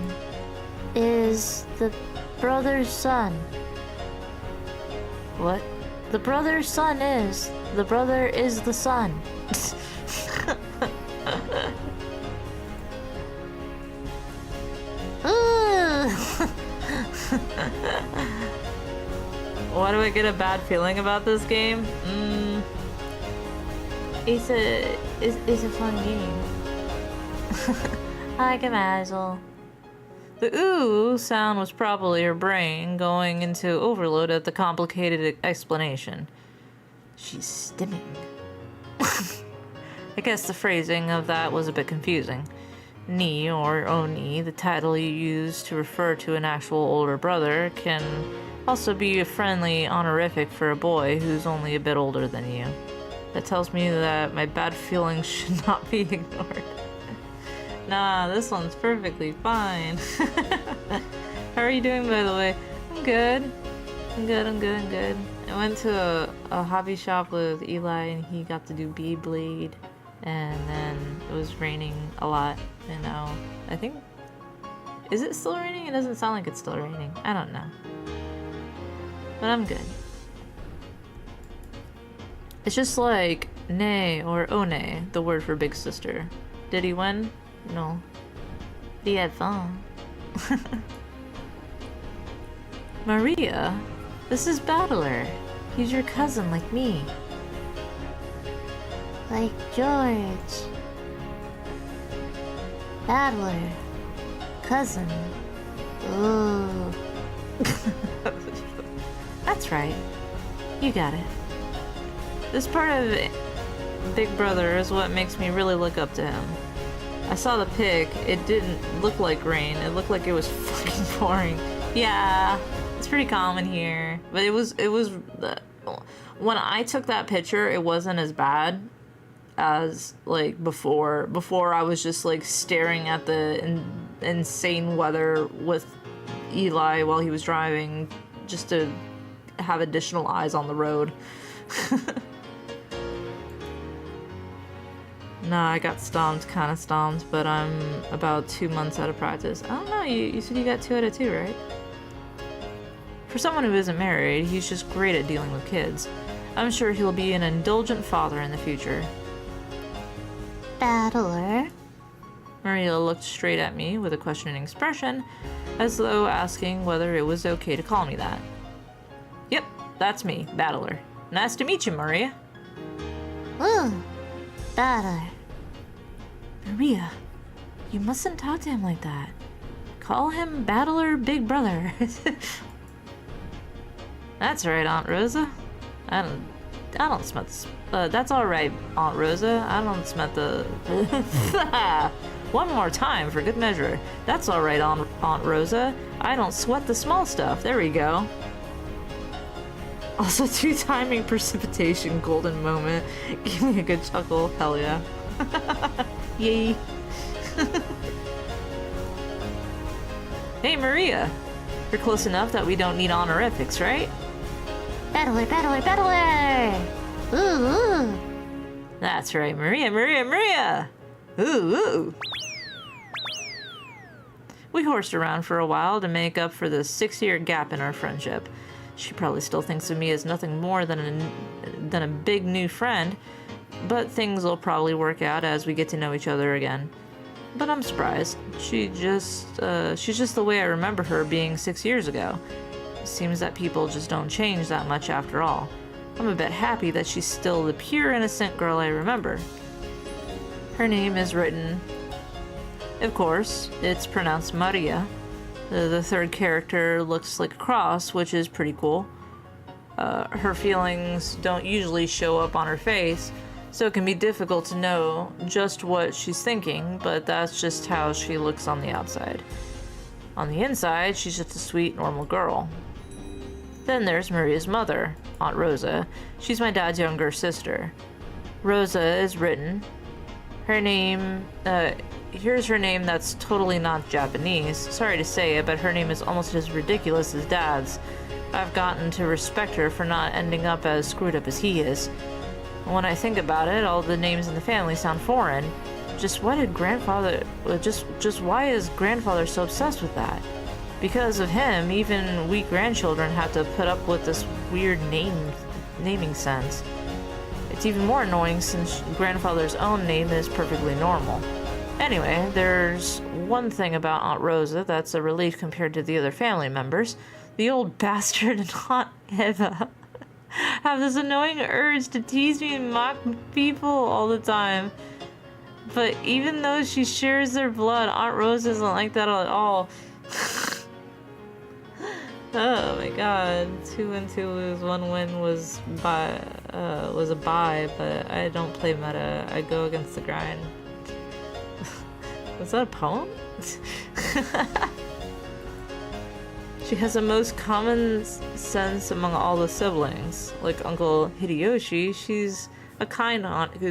is the brother's son. What? The brother's son is. The brother is the son. Why do I get a bad feeling about this game? It's a fun game. I like a Mazel. The ooh sound was probably her brain going into overload at the complicated explanation. She's stimming. I guess the phrasing of that was a bit confusing. Ni or Oni, the title you use to refer to an actual older brother, can also be a friendly honorific for a boy who's only a bit older than you. That tells me that my bad feelings should not be ignored. Nah, this one's perfectly fine. How are you doing, by the way? I'm good. I'm good. I went to a hobby shop with Eli and he got to do Beyblade. And then it was raining a lot. And now, I think... Is it still raining? It doesn't sound like it's still raining. I don't know. But I'm good. It's just like ne or one, the word for big sister. Did he win? No. He had fun. Maria, this is Battler. He's your cousin like me. Like George. Battler. Cousin. Ooh. That's right. You got it. This part of Big Brother is what makes me really look up to him. I saw the pic, it didn't look like rain, it looked like it was fucking pouring. Yeah, it's pretty common here. But it was when I took that picture, it wasn't as bad as like before. Before I was just like staring at the insane weather with Eli while he was driving just to have additional eyes on the road. Nah, I got stomped, kind of stomped, but I'm about 2 months out of practice. I don't know, you said you got 2 out of 2, right? For someone who isn't married, he's just great at dealing with kids. I'm sure he'll be an indulgent father in the future. Battler. Maria looked straight at me with a questioning expression, as though asking whether it was okay to call me that. Yep, that's me, Battler. Nice to meet you, Maria. Ooh. Battler. Maria, you mustn't talk to him like that. Call him Battler Big Brother. That's right, Aunt Rosa. I don't smell the... that's alright, Aunt Rosa. I don't smell the... One more time for good measure. That's alright, Aunt Rosa. I don't sweat the small stuff. There we go. Also, 2 timing precipitation golden moment. Give me a good chuckle. Hell yeah. Yay. Hey, Maria! You're close enough that we don't need honorifics, right? Battler, battler, battler! Ooh. That's right, Maria, Maria, Maria! Ooh, ooh! We horsed around for a while to make up for the 6-year gap in our friendship. She probably still thinks of me as nothing more than a big new friend, but things will probably work out as we get to know each other again. But I'm surprised. she's just the way I remember her being 6 years ago. Seems that people just don't change that much after all. I'm a bit happy that she's still the pure innocent girl I remember. Her name is written... Of course, it's pronounced Maria. The third character looks like a cross, which is pretty cool. Her feelings don't usually show up on her face, so it can be difficult to know just what she's thinking, but that's just how she looks on the outside. On the inside, she's just a sweet, normal girl. Then there's Maria's mother, Aunt Rosa. She's my dad's younger sister. Rosa is written. Her name, here's her name that's totally not Japanese. Sorry to say it, but her name is almost as ridiculous as Dad's. I've gotten to respect her for not ending up as screwed up as he is. When I think about it, all the names in the family sound foreign. Just why is grandfather so obsessed with that? Because of him, even we grandchildren have to put up with this weird naming sense. It's even more annoying since grandfather's own name is perfectly normal. Anyway, there's one thing about Aunt Rosa that's a relief compared to the other family members. The old bastard and Aunt Eva have this annoying urge to tease me and mock people all the time. But even though she shares their blood, Aunt Rosa isn't like that at all. Oh my god, 2 win, 2 lose, 1 win was a bye, but I don't play meta. I go against the grind. Was that a poem? She has the most common sense among all the siblings. Like Uncle Hideyoshi, she's a kind aunt who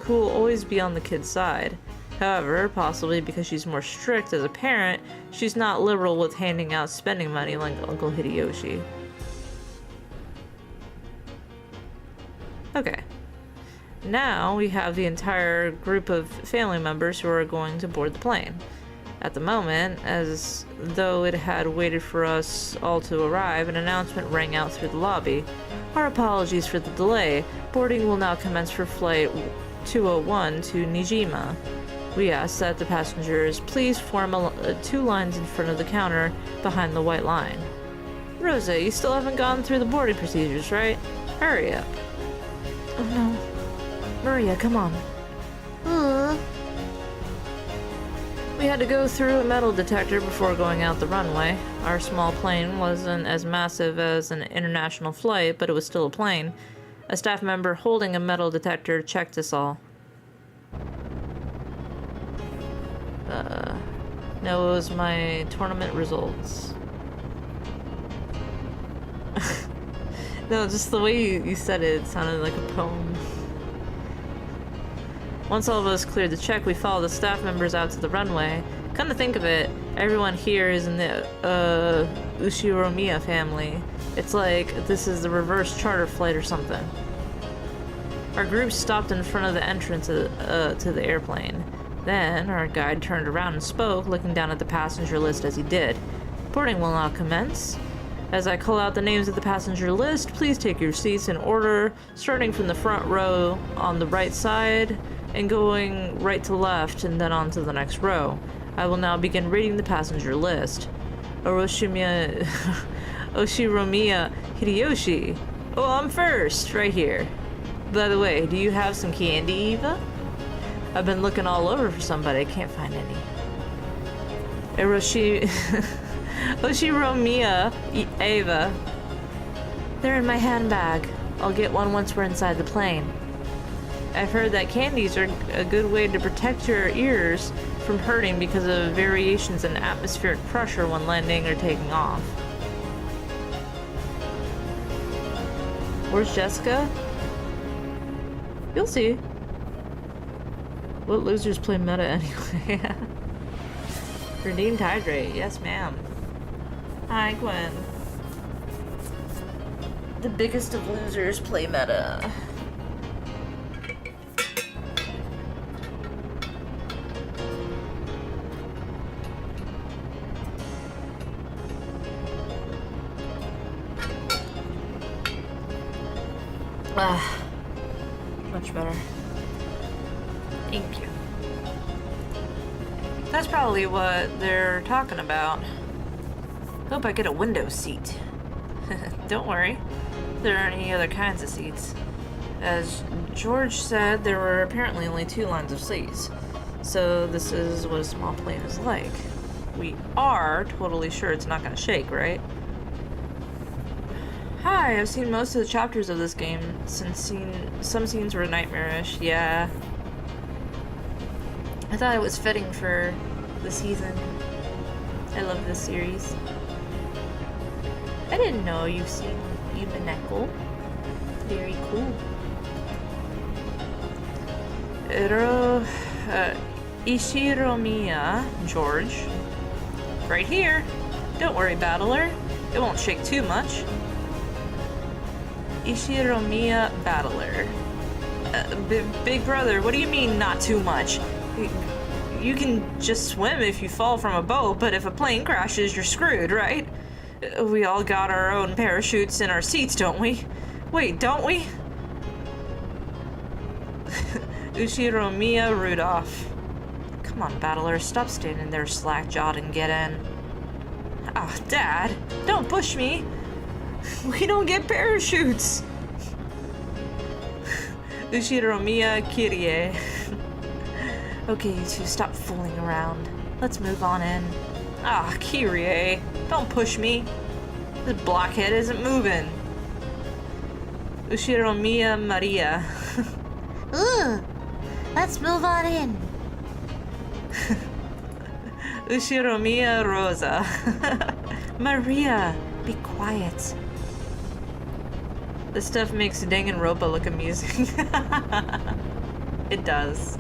will always be on the kid's side. However, possibly because she's more strict as a parent, she's not liberal with handing out spending money like Uncle Hideyoshi. Okay. Now we have the entire group of family members who are going to board the plane. At the moment, as though it had waited for us all to arrive, an announcement rang out through the lobby. Our apologies for the delay. Boarding will now commence for flight 201 to Nijima. We ask that the passengers please form 2 lines in front of the counter behind the white line. Rosa, you still haven't gone through the boarding procedures, right? Hurry up. Oh no. Maria, come on. We had to go through a metal detector before going out the runway. Our small plane wasn't as massive as an international flight, but it was still a plane. A staff member holding a metal detector checked us all. No, it was my tournament results. No, just the way you said it sounded like a poem. Once all of us cleared the check, we followed the staff members out to the runway. Come to think of it, everyone here is in the Ushiromiya family. It's like this is the reverse charter flight or something. Our group stopped in front of the entrance to the airplane. Then our guide turned around and spoke, looking down at the passenger list as he did. Boarding will now commence. As I call out the names of the passenger list, please take your seats in order, starting from the front row on the right side and going right to left and then on to the next row. I will now begin reading the passenger list. Oshiromiya Hideyoshi. Oh, I'm first, right here. By the way, do you have some candy, Eva? I've been looking all over for somebody, I can't find any. Oshiromiya Eva. They're in my handbag. I'll get one once we're inside the plane. I've heard that candies are a good way to protect your ears from hurting because of variations in atmospheric pressure when landing or taking off. Where's Jessica? You'll see. What losers play meta anyway? Redeemed hydrate. Yes, ma'am. Hi, Gwen. The biggest of losers play meta. Ah, much better. Thank you. That's probably what they're talking about. Hope I get a window seat. Don't worry, there aren't any other kinds of seats. As George said, there were apparently only 2 lines of seats. So this is what a small plane is like. We are totally sure it's not gonna shake, right? Hi, I've seen most of the chapters of this game, since some scenes were nightmarish, yeah. I thought it was fitting for the season. I love this series. I didn't know you've seen Yumeneko. Very cool. Ishiromiya, George. Right here. Don't worry, Battler. It won't shake too much. Ishiromiya, Battler. Big brother, what do you mean not too much? You can just swim if you fall from a boat, but if a plane crashes, you're screwed, right? We all got our own parachutes in our seats, don't we? Wait, don't we? Ushiromiya Rudolph. Come on, Battler, stop standing there slack-jawed and get in. Ah, Dad, don't push me. We don't get parachutes. Ushiromiya Kirie. Okay, you two, stop fooling around. Let's move on in. Ah, Kirie, don't push me. This blockhead isn't moving. Ushiromiya Maria. Ugh. Let's move on in. Ushiromiya Rosa. Maria, be quiet. This stuff makes Danganronpa look amusing. It does.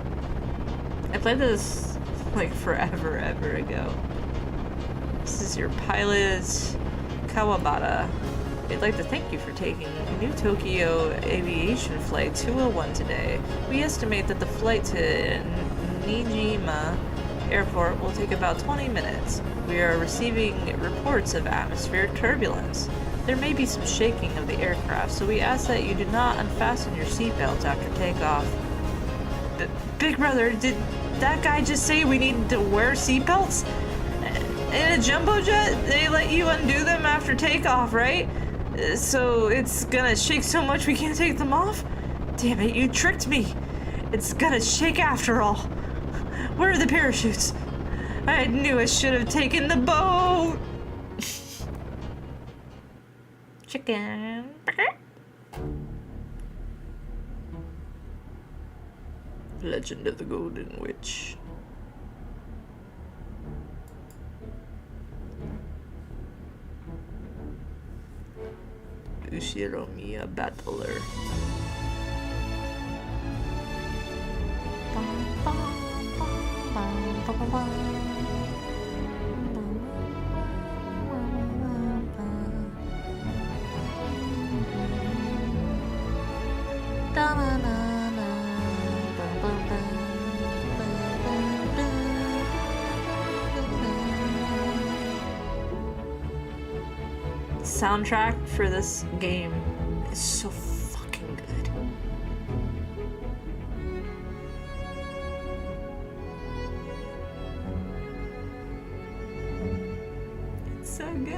I played this like forever ago. This is your pilot, Kawabata. We'd like to thank you for taking New Tokyo Aviation Flight 201 today. We estimate that the flight to Nijima Airport will take about 20 minutes. We are receiving reports of atmospheric turbulence. There may be some shaking of the aircraft, so we ask that you do not unfasten your seatbelts after takeoff. Big brother, did that guy just say we need to wear seatbelts? In a jumbo jet, they let you undo them after takeoff, right? So it's gonna shake so much we can't take them off? Damn it, you tricked me. It's gonna shake after all. Where are the parachutes? I knew I should have taken the boat. Chicken. Legend of the Golden Witch. Ushiromiya Battler. Soundtrack for this game is so fucking good. It's so good.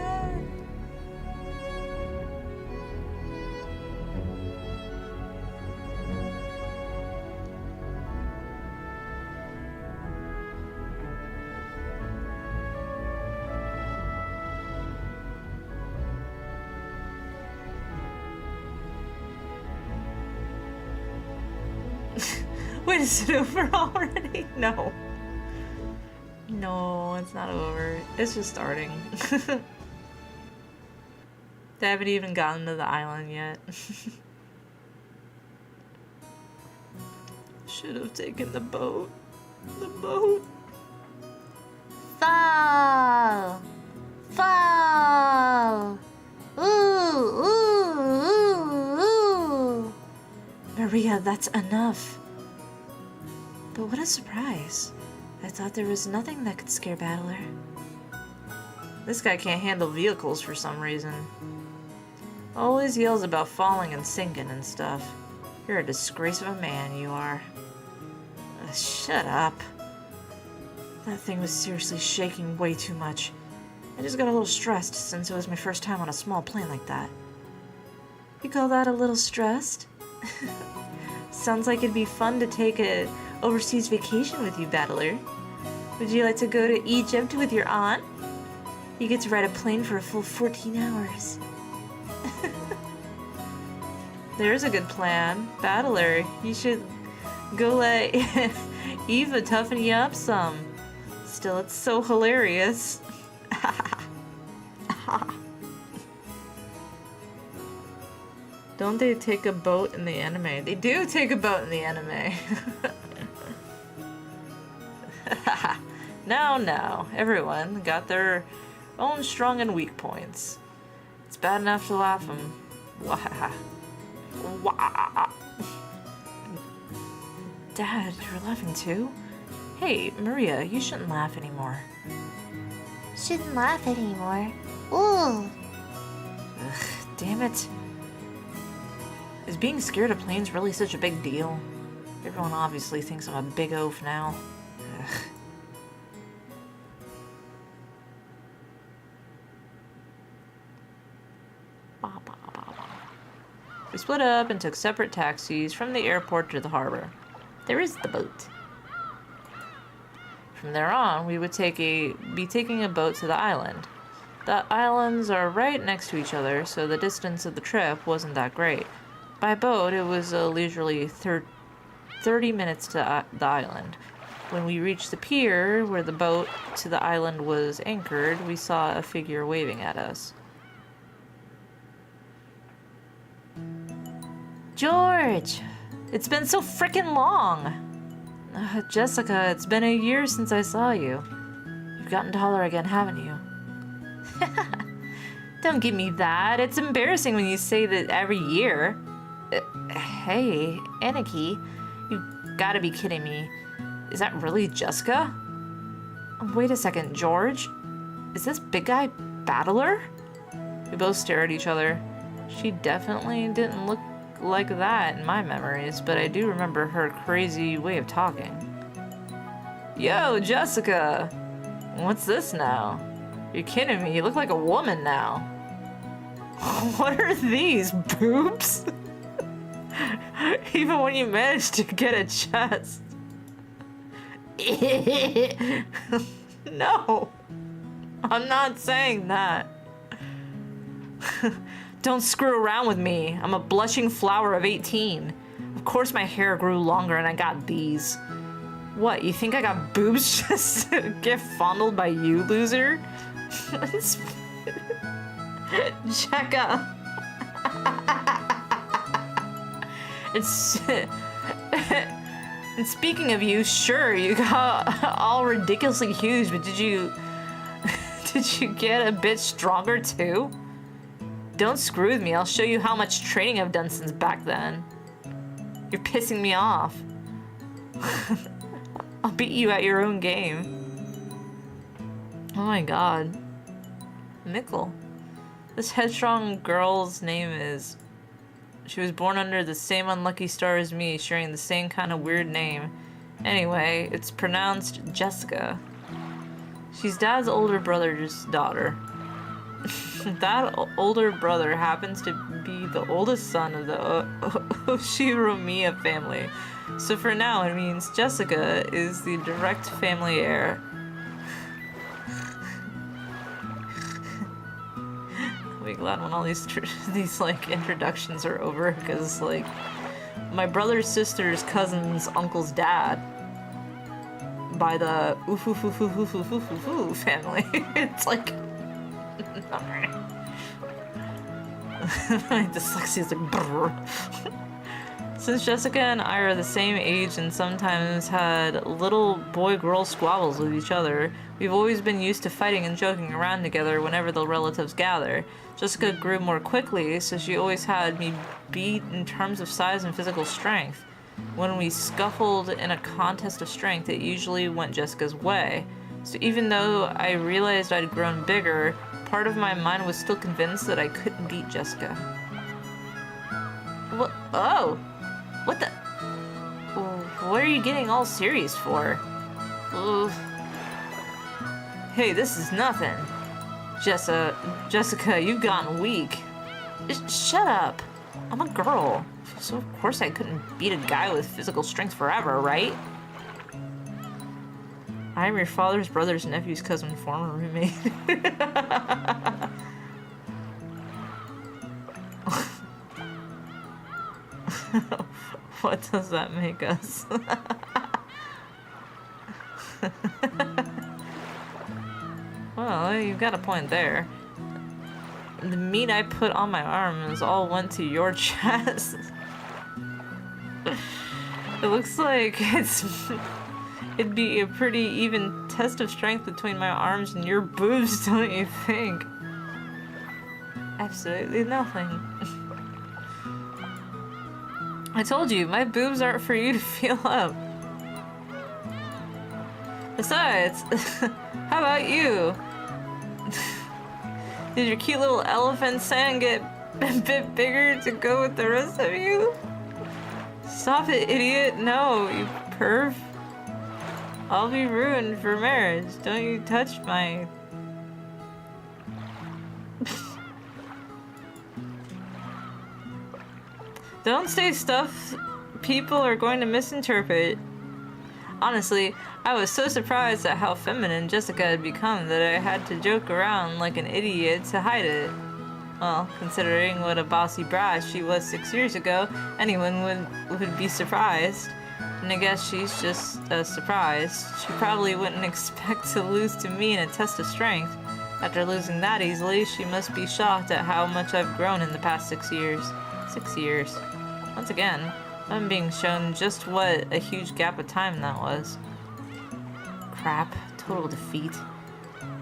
Wait, is it over already? No. No, it's not over. It's just starting. They haven't even gotten to the island yet. Should have taken the boat. The boat. Fall! Fall! Ooh, ooh, ooh, ooh. Maria, that's enough. But what a surprise. I thought there was nothing that could scare Battler. This guy can't handle vehicles for some reason. Always yells about falling and sinking and stuff. You're a disgrace of a man, you are. Shut up. That thing was seriously shaking way too much. I just got a little stressed since it was my first time on a small plane like that. You call that a little stressed? Sounds like it'd be fun to take a overseas vacation with you, Battler. Would you like to go to Egypt with your aunt? You get to ride a plane for a full 14 hours. There's a good plan. Battler, you should go let Eva toughen you up some. Still, it's so hilarious. Don't they take a boat in the anime? They do take a boat in the anime. No. Everyone got their own strong and weak points. It's bad enough to laugh them. Dad, you're laughing too? Hey, Maria, you shouldn't laugh anymore. Shouldn't laugh anymore. Ooh. Ugh, damn it. Is being scared of planes really such a big deal? Everyone obviously thinks I'm a big oaf now. Ugh. We split up and took separate taxis from the airport to the harbor. There is the boat. From there on, we would be taking a boat to the island. The islands are right next to each other, so the distance of the trip wasn't that great. By boat, it was a leisurely 30 minutes to the island. When we reached the pier where the boat to the island was anchored, we saw a figure waving at us. George! It's been so frickin' long! Jessica, it's been a year since I saw you. You've gotten taller again, haven't you? Don't give me that. It's embarrassing when you say that every year. Hey, Aniki, you've gotta be kidding me. Is that really Jessica? Wait a second, George? Is this big guy Battler? We both stare at each other. She definitely didn't look like that in my memories, but I do remember her crazy way of talking. Yo, Jessica! What's this now? You're kidding me, you look like a woman now. What are these, boobs? Even when you managed to get a chest. No! I'm not saying that. Don't screw around with me. I'm a blushing flower of 18. Of course my hair grew longer and I got these. What, you think I got boobs just to get fondled by you, loser? Jekka. And speaking of you, sure, you got all ridiculously huge, but did you get a bit stronger too? Don't screw with me, I'll show you how much training I've done since back then. You're pissing me off. I'll beat you at your own game. Oh my god. Mikkel. This headstrong girl's name is... She was born under the same unlucky star as me, sharing the same kind of weird name. Anyway, it's pronounced Jessica. She's Dad's older brother's daughter. That older brother happens to be the oldest son of the Oshiromiya family. So for now, it means Jessica is the direct family heir. I'll be glad when all these like introductions are over, because like my brother's sister's cousin's uncle's dad by the family. It's like my dyslexia is like brrr. Since Jessica and I are the same age and sometimes had little boy-girl squabbles with each other, we've always been used to fighting and joking around together whenever the relatives gather. Jessica grew more quickly, so she always had me beat in terms of size and physical strength. When we scuffled in a contest of strength, it usually went Jessica's way. So even though I realized I'd grown bigger, part of my mind was still convinced that I couldn't beat Jessica. What? Oh! What the? What are you getting all serious for? Hey, this is nothing. Jessica, you've gotten weak. Shut up. I'm a girl. So of course I couldn't beat a guy with physical strength forever, right? I am your father's brother's nephew's cousin, former roommate. What does that make us? Well, you've got a point there. The meat I put on my arms all went to your chest. It looks like it'd be a pretty even test of strength between my arms and your boobs, don't you think? Absolutely nothing. I told you, my boobs aren't for you to feel up. Besides, how about you? Did your cute little elephant sand get a bit bigger to go with the rest of you? Stop it, idiot. No, you perv. I'll be ruined for marriage. Don't you touch my... Don't say stuff people are going to misinterpret. Honestly, I was so surprised at how feminine Jessica had become that I had to joke around like an idiot to hide it. Well, considering what a bossy brat she was 6 years ago, anyone would be surprised. And I guess she's just surprised. She probably wouldn't expect to lose to me in a test of strength. After losing that easily, she must be shocked at how much I've grown in the past 6 years. 6 years. Once again, I'm being shown just what a huge gap of time that was. Crap. Total defeat.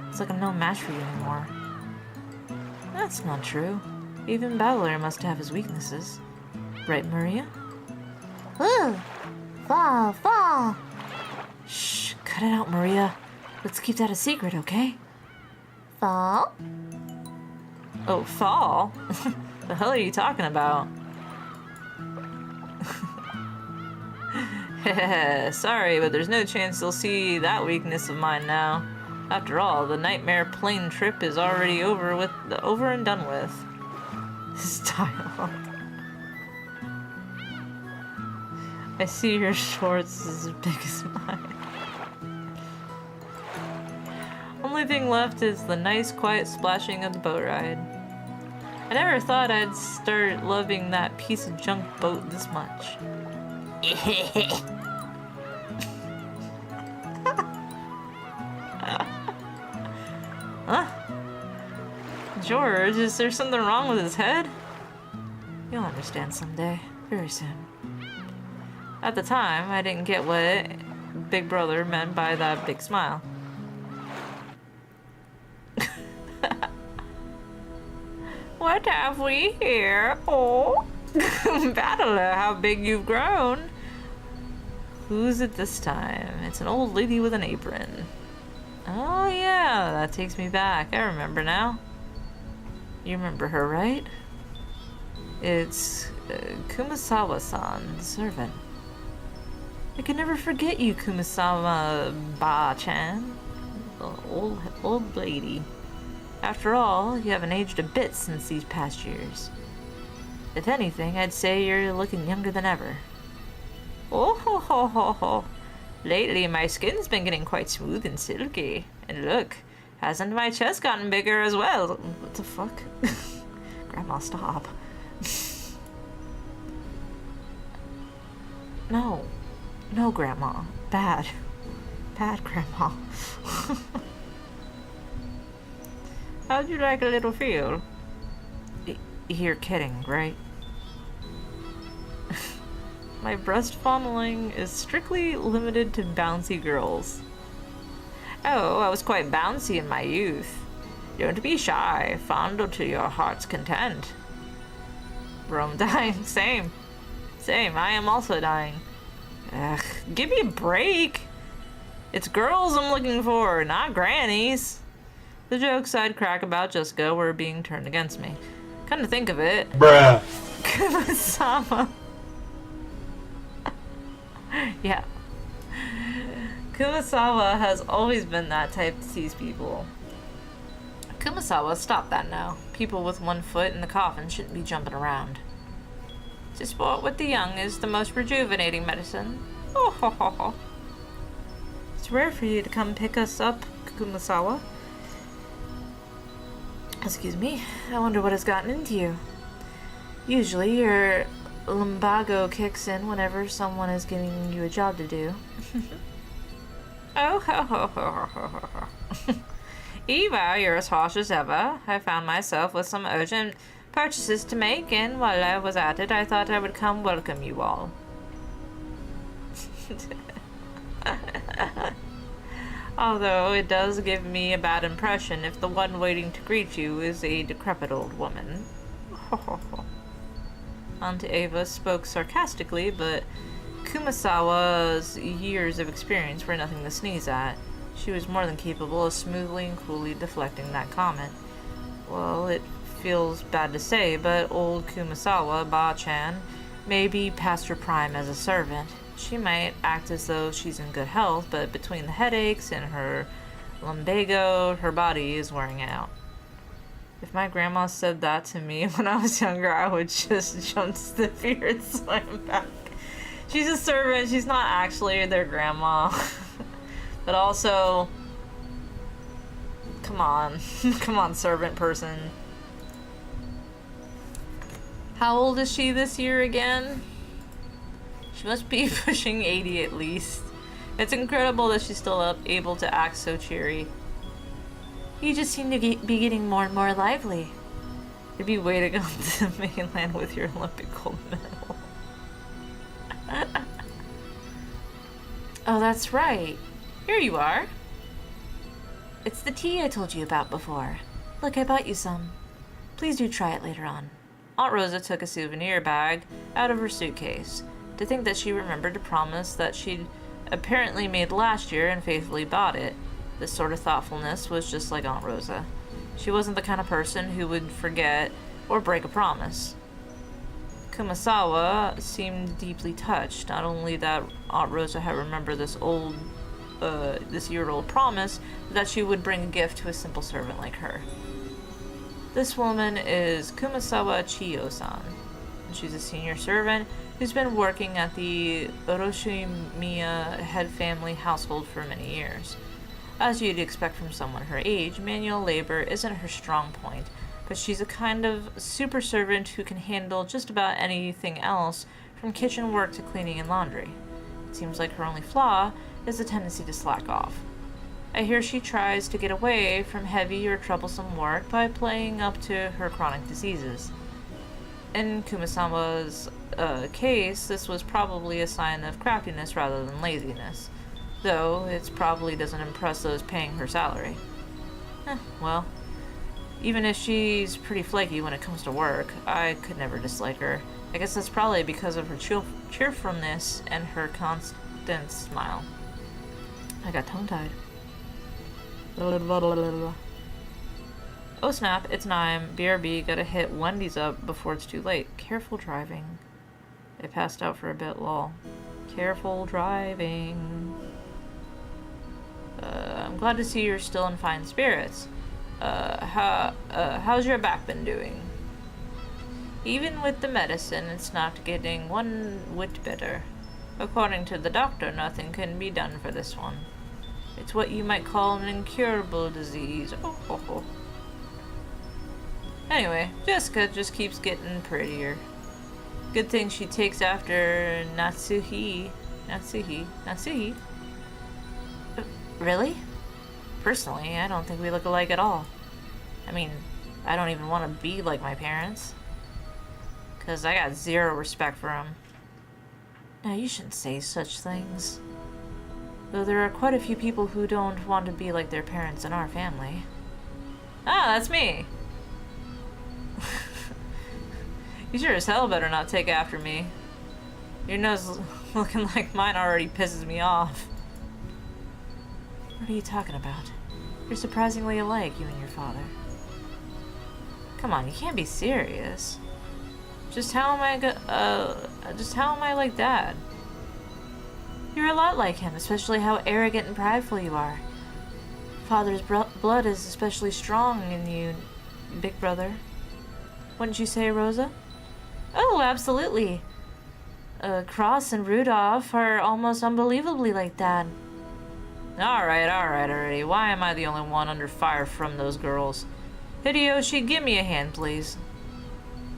It's like I'm no match for you anymore. That's not true. Even Battler must have his weaknesses. Right, Maria? Ooh! Fall! Shh, cut it out, Maria. Let's keep that a secret, okay? Fall? Oh, fall? The hell are you talking about? Sorry, but there's no chance you'll see that weakness of mine now. After all, the nightmare plane trip is already over and done with. This dialogue. I see your shorts as big as mine. Only thing left is the nice, quiet splashing of the boat ride. I never thought I'd start loving that piece of junk boat this much. Huh? George, is there something wrong with his head? You'll understand someday. Very soon. At the time, I didn't get what Big Brother meant by that big smile. What have we here? Oh, Battler, how big you've grown. Who's it this time? It's an old lady with an apron. Oh yeah, that takes me back. I remember now. You remember her, right? It's Kumasawa-san, the servant. I can never forget you, Kumasawa Ba-chan. The old lady. After all, you haven't aged a bit since these past years. If anything, I'd say you're looking younger than ever. Oh ho ho ho ho. Lately, my skin's been getting quite smooth and silky. And look, hasn't my chest gotten bigger as well? What the fuck? Grandma, stop. No. No, Grandma. Bad. Bad, Grandma. How'd you like a little feel? You're kidding, right? My breast fondling is strictly limited to bouncy girls. Oh, I was quite bouncy in my youth. Don't be shy. Fondle to your heart's content. Bro, I'm dying. Same. I am also dying. Ugh, give me a break. It's girls I'm looking for, not grannies. The jokes I'd crack about Jessica were being turned against me. Come to think of it, Bruh. Kumasama. Yeah. Kumasawa has always been that type to tease people. Kumasawa, stop that now. People with one foot in the coffin shouldn't be jumping around. To sport with the young is the most rejuvenating medicine. Oh ho ho ho. It's rare for you to come pick us up, Kumasawa. Excuse me. I wonder what has gotten into you. Usually your lumbago kicks in whenever someone is giving you a job to do. Oh ho ho ho ho ho ho. Eva, you're as harsh as ever. I found myself with some urgent purchases to make, and while I was at it, I thought I would come welcome you all. Although it does give me a bad impression if the one waiting to greet you is a decrepit old woman. Aunt Eva spoke sarcastically, but Kumasawa's years of experience were nothing to sneeze at. She was more than capable of smoothly and coolly deflecting that comment. Well, it feels bad to say, but old Kumasawa, Ba-chan, may be past her prime as a servant. She might act as though she's in good health, but between the headaches and her lumbago, her body is wearing out. If my grandma said that to me when I was younger, I would just jump to the fear and slam back. She's a servant, she's not actually their grandma. But also, come on. Come on, servant person. How old is she this year again? She must be pushing 80 at least. It's incredible that she's still able to act so cheery. You just seem to be getting more and more lively. It'd be way to go to the mainland with your Olympic gold medal. Oh, that's right. Here you are. It's the tea I told you about before. Look, I bought you some. Please do try it later on. Aunt Rosa took a souvenir bag out of her suitcase. To think that she remembered a promise that she'd apparently made last year and faithfully bought it. This sort of thoughtfulness was just like Aunt Rosa. She wasn't the kind of person who would forget or break a promise. Kumasawa seemed deeply touched, not only that Aunt Rosa had remembered this year-old promise, but that she would bring a gift to a simple servant like her. This woman is Kumasawa Chiyo-san, and she's a senior servant who's been working at the Oroshimiya head family household for many years. As you'd expect from someone her age, manual labor isn't her strong point, but she's a kind of super servant who can handle just about anything else, from kitchen work to cleaning and laundry. It seems like her only flaw is a tendency to slack off. I hear she tries to get away from heavy or troublesome work by playing up to her chronic diseases. In Kumasawa's case, this was probably a sign of craftiness rather than laziness, though it probably doesn't impress those paying her salary. Well, even if she's pretty flaky when it comes to work, I could never dislike her. I guess that's probably because of her cheerfulness and her constant smile. I got tongue-tied. Oh snap, it's 9. BRB, gotta hit Wendy's up before it's too late. Careful driving. I passed out for a bit, lol. Careful driving. I'm glad to see you're still in fine spirits. How's your back been doing? Even with the medicine, it's not getting one whit better. According to the doctor, nothing can be done for this one. It's what you might call an incurable disease. Oh, ho, ho. Anyway, Jessica just keeps getting prettier. Good thing she takes after Natsuhi. Really? Personally, I don't think we look alike at all. I mean, I don't even want to be like my parents. 'Cause I got zero respect for them. Now, you shouldn't say such things. Though there are quite a few people who don't want to be like their parents in our family. Ah, that's me! You sure as hell better not take after me. Your nose looking like mine already pisses me off. What are you talking about? You're surprisingly alike, you and your father. Come on, you can't be serious. Just how am I like Dad? You're a lot like him, especially how arrogant and prideful you are. Father's blood is especially strong in you, big brother. Wouldn't you say, Rosa? Oh, absolutely. Cross and Rudolph are almost unbelievably like Dad. Alright, already. Why am I the only one under fire from those girls? Hideyoshi, give me a hand, please.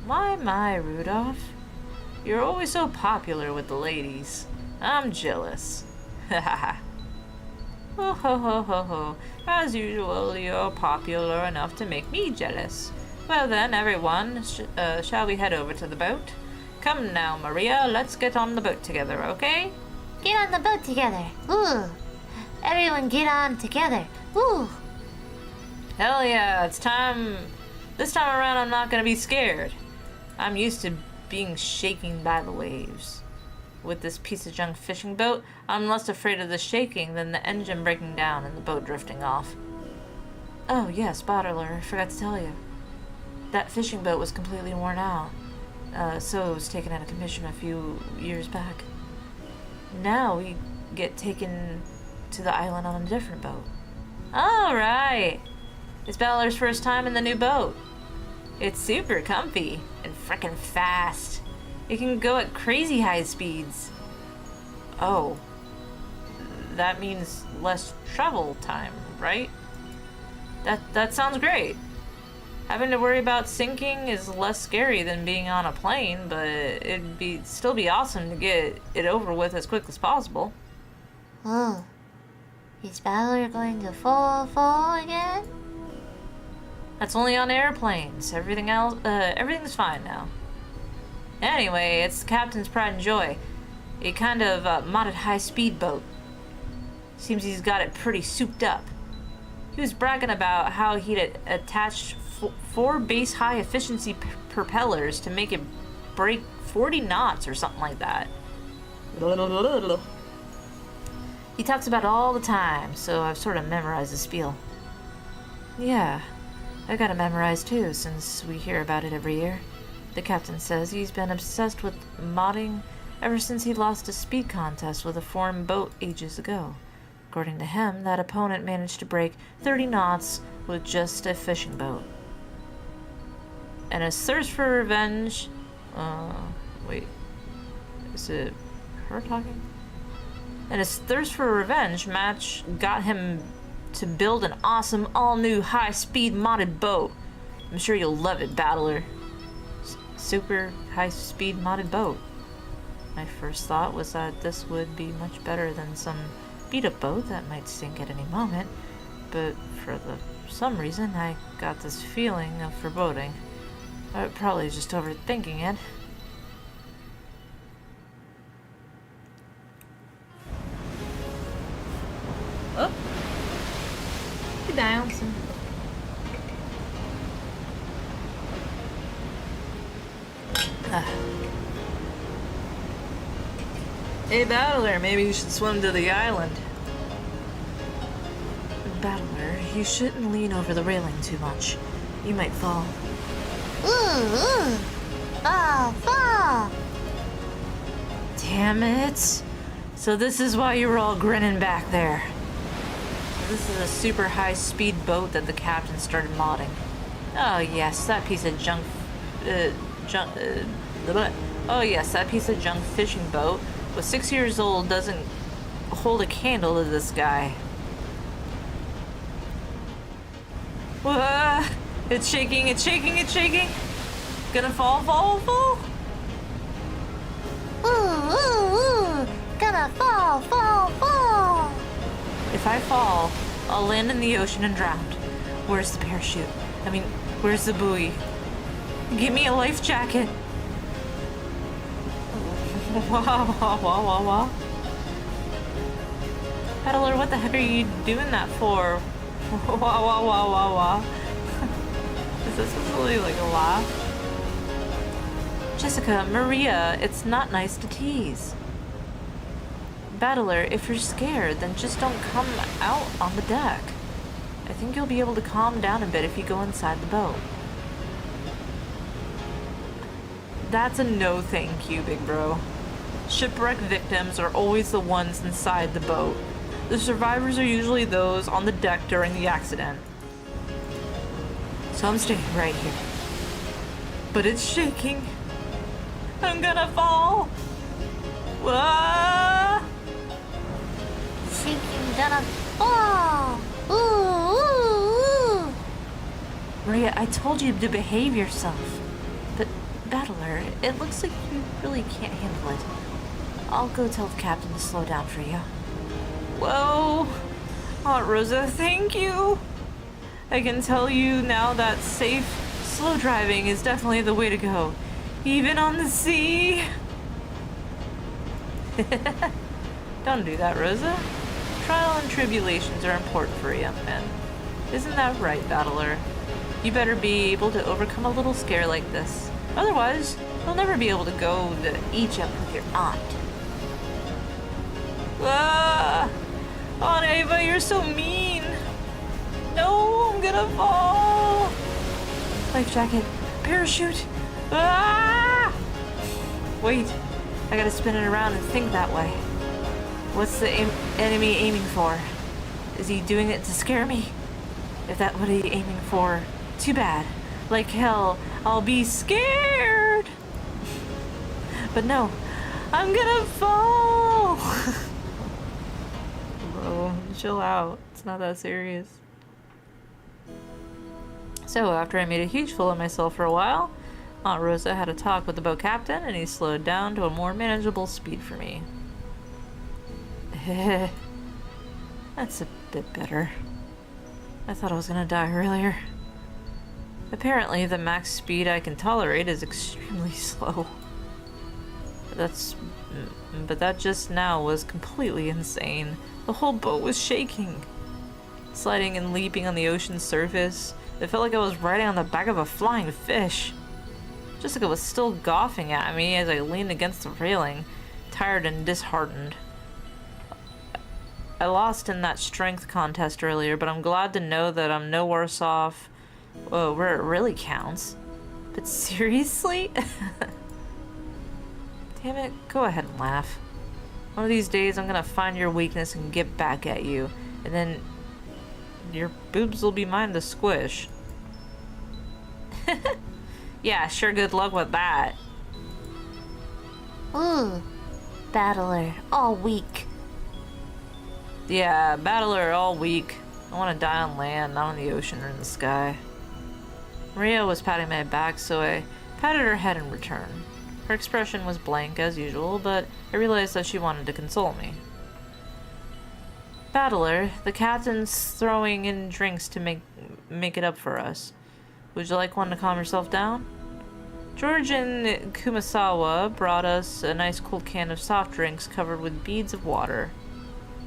My, Rudolph. You're always so popular with the ladies. I'm jealous. Haha. Ho ho ho ho ho. As usual, you're popular enough to make me jealous. Well then, everyone, shall we head over to the boat? Come now, Maria, let's get on the boat together, okay? Get on the boat together. Ooh. Everyone get on together. Ooh. Hell yeah, it's time. This time around, I'm not gonna be scared. I'm used to being shaken by the waves. With this piece of junk fishing boat, I'm less afraid of the shaking than the engine breaking down and the boat drifting off. Oh yes, bottler, I forgot to tell you. That fishing boat was completely worn out, so it was taken out of commission a few years back. Now we get taken to the island on a different boat. Alright! It's Balor's first time in the new boat. It's super comfy and frickin' fast. It can go at crazy high speeds. Oh. That means less travel time, right? That sounds great. Having to worry about sinking is less scary than being on a plane, but it'd still be awesome to get it over with as quick as possible. Oh. Is Balor going to fall again? That's only on airplanes. Everything's fine now. Anyway, it's the captain's pride and joy. A kind of modded high-speed boat. Seems he's got it pretty souped up. He was bragging about how he'd attached 4 base high-efficiency propellers to make it break 40 knots or something like that. He talks about it all the time, so I've sort of memorized the spiel. Yeah, I got it memorized too, since we hear about it every year. The captain says he's been obsessed with modding ever since he lost a speed contest with a foreign boat ages ago. According to him, that opponent managed to break 30 knots with just a fishing boat. And his thirst for revenge... wait. Is it her talking? And his thirst for revenge match got him to build an awesome, all-new, high-speed modded boat. I'm sure you'll love it, Battler. Super high-speed modded boat. My first thought was that this would be much better than some beat-up boat that might sink at any moment, but for some reason I got this feeling of foreboding. I'm probably just overthinking it. Oh! Get down, son. Hey, Battler, maybe you should swim to the island. Battler, you shouldn't lean over the railing too much. You might fall. Ooh. Fall. Damn it. So this is why you were all grinning back there. This is a super high-speed boat that the captain started modding. Oh yes, that piece of junk... Oh yes, that piece of junk fishing boat was 6 years old doesn't hold a candle to this guy. It's shaking. Gonna fall. Ooh. Gonna fall. If I fall, I'll land in the ocean and drown. Where's the parachute? I mean, where's the buoy? Give me a life jacket. Wah, wah, wah, wah, wah. Peddler, what the heck are you doing that for? Wah, wah, wah, wah, wah. Is this really like a laugh? Jessica, Maria, it's not nice to tease. Battler, if you're scared, then just don't come out on the deck. I think you'll be able to calm down a bit if you go inside the boat. That's a no thank you, big bro. Shipwreck victims are always the ones inside the boat. The survivors are usually those on the deck during the accident. So I'm staying right here. But it's shaking. I'm gonna fall. Whoa! Shaking, gonna fall. Ooh, ooh, ooh. Maria, I told you to behave yourself. But, Battler, it looks like you really can't handle it. I'll go tell the captain to slow down for you. Whoa! Aunt Rosa, thank you! I can tell you now that safe, slow driving is definitely the way to go. Even on the sea! Don't do that, Rosa. Trial and tribulations are important for a young man. Isn't that right, Battler? You better be able to overcome a little scare like this. Otherwise, you'll never be able to go to Egypt with your aunt. Ah! Aunt Ava, you're so mean! No, I'm gonna fall! Life jacket, parachute! Ah! Wait, I gotta spin it around and think that way. What's the enemy aiming for? Is he doing it to scare me? If that's what he's aiming for, too bad. Like hell, I'll be scared! But no, I'm gonna fall! Bro, chill out. It's not that serious. So, after I made a huge fool of myself for a while, Aunt Rosa had a talk with the boat captain, and he slowed down to a more manageable speed for me. That's a bit better. I thought I was gonna die earlier. Apparently, the max speed I can tolerate is extremely slow. But that just now was completely insane. The whole boat was shaking. Sliding and leaping on the ocean's surface. It felt like I was riding on the back of a flying fish. Jessica was still gawping at me as I leaned against the railing, tired and disheartened. I lost in that strength contest earlier, but I'm glad to know that I'm no worse off where it really counts. But seriously? Damn it, go ahead and laugh. One of these days I'm gonna find your weakness and get back at you, and then your boobs will be mine to squish. Yeah, sure, good luck with that. Ooh, Battler, all weak. Yeah, Battler all weak. I want to die on land, not on the ocean or in the sky. Maria was patting my back, so I patted her head in return. Her expression was blank as usual, but I realized that she wanted to console me. Battler, the captain's throwing in drinks to make it up for us. Would you like one to calm yourself down? George and Kumasawa brought us a nice cool can of soft drinks covered with beads of water.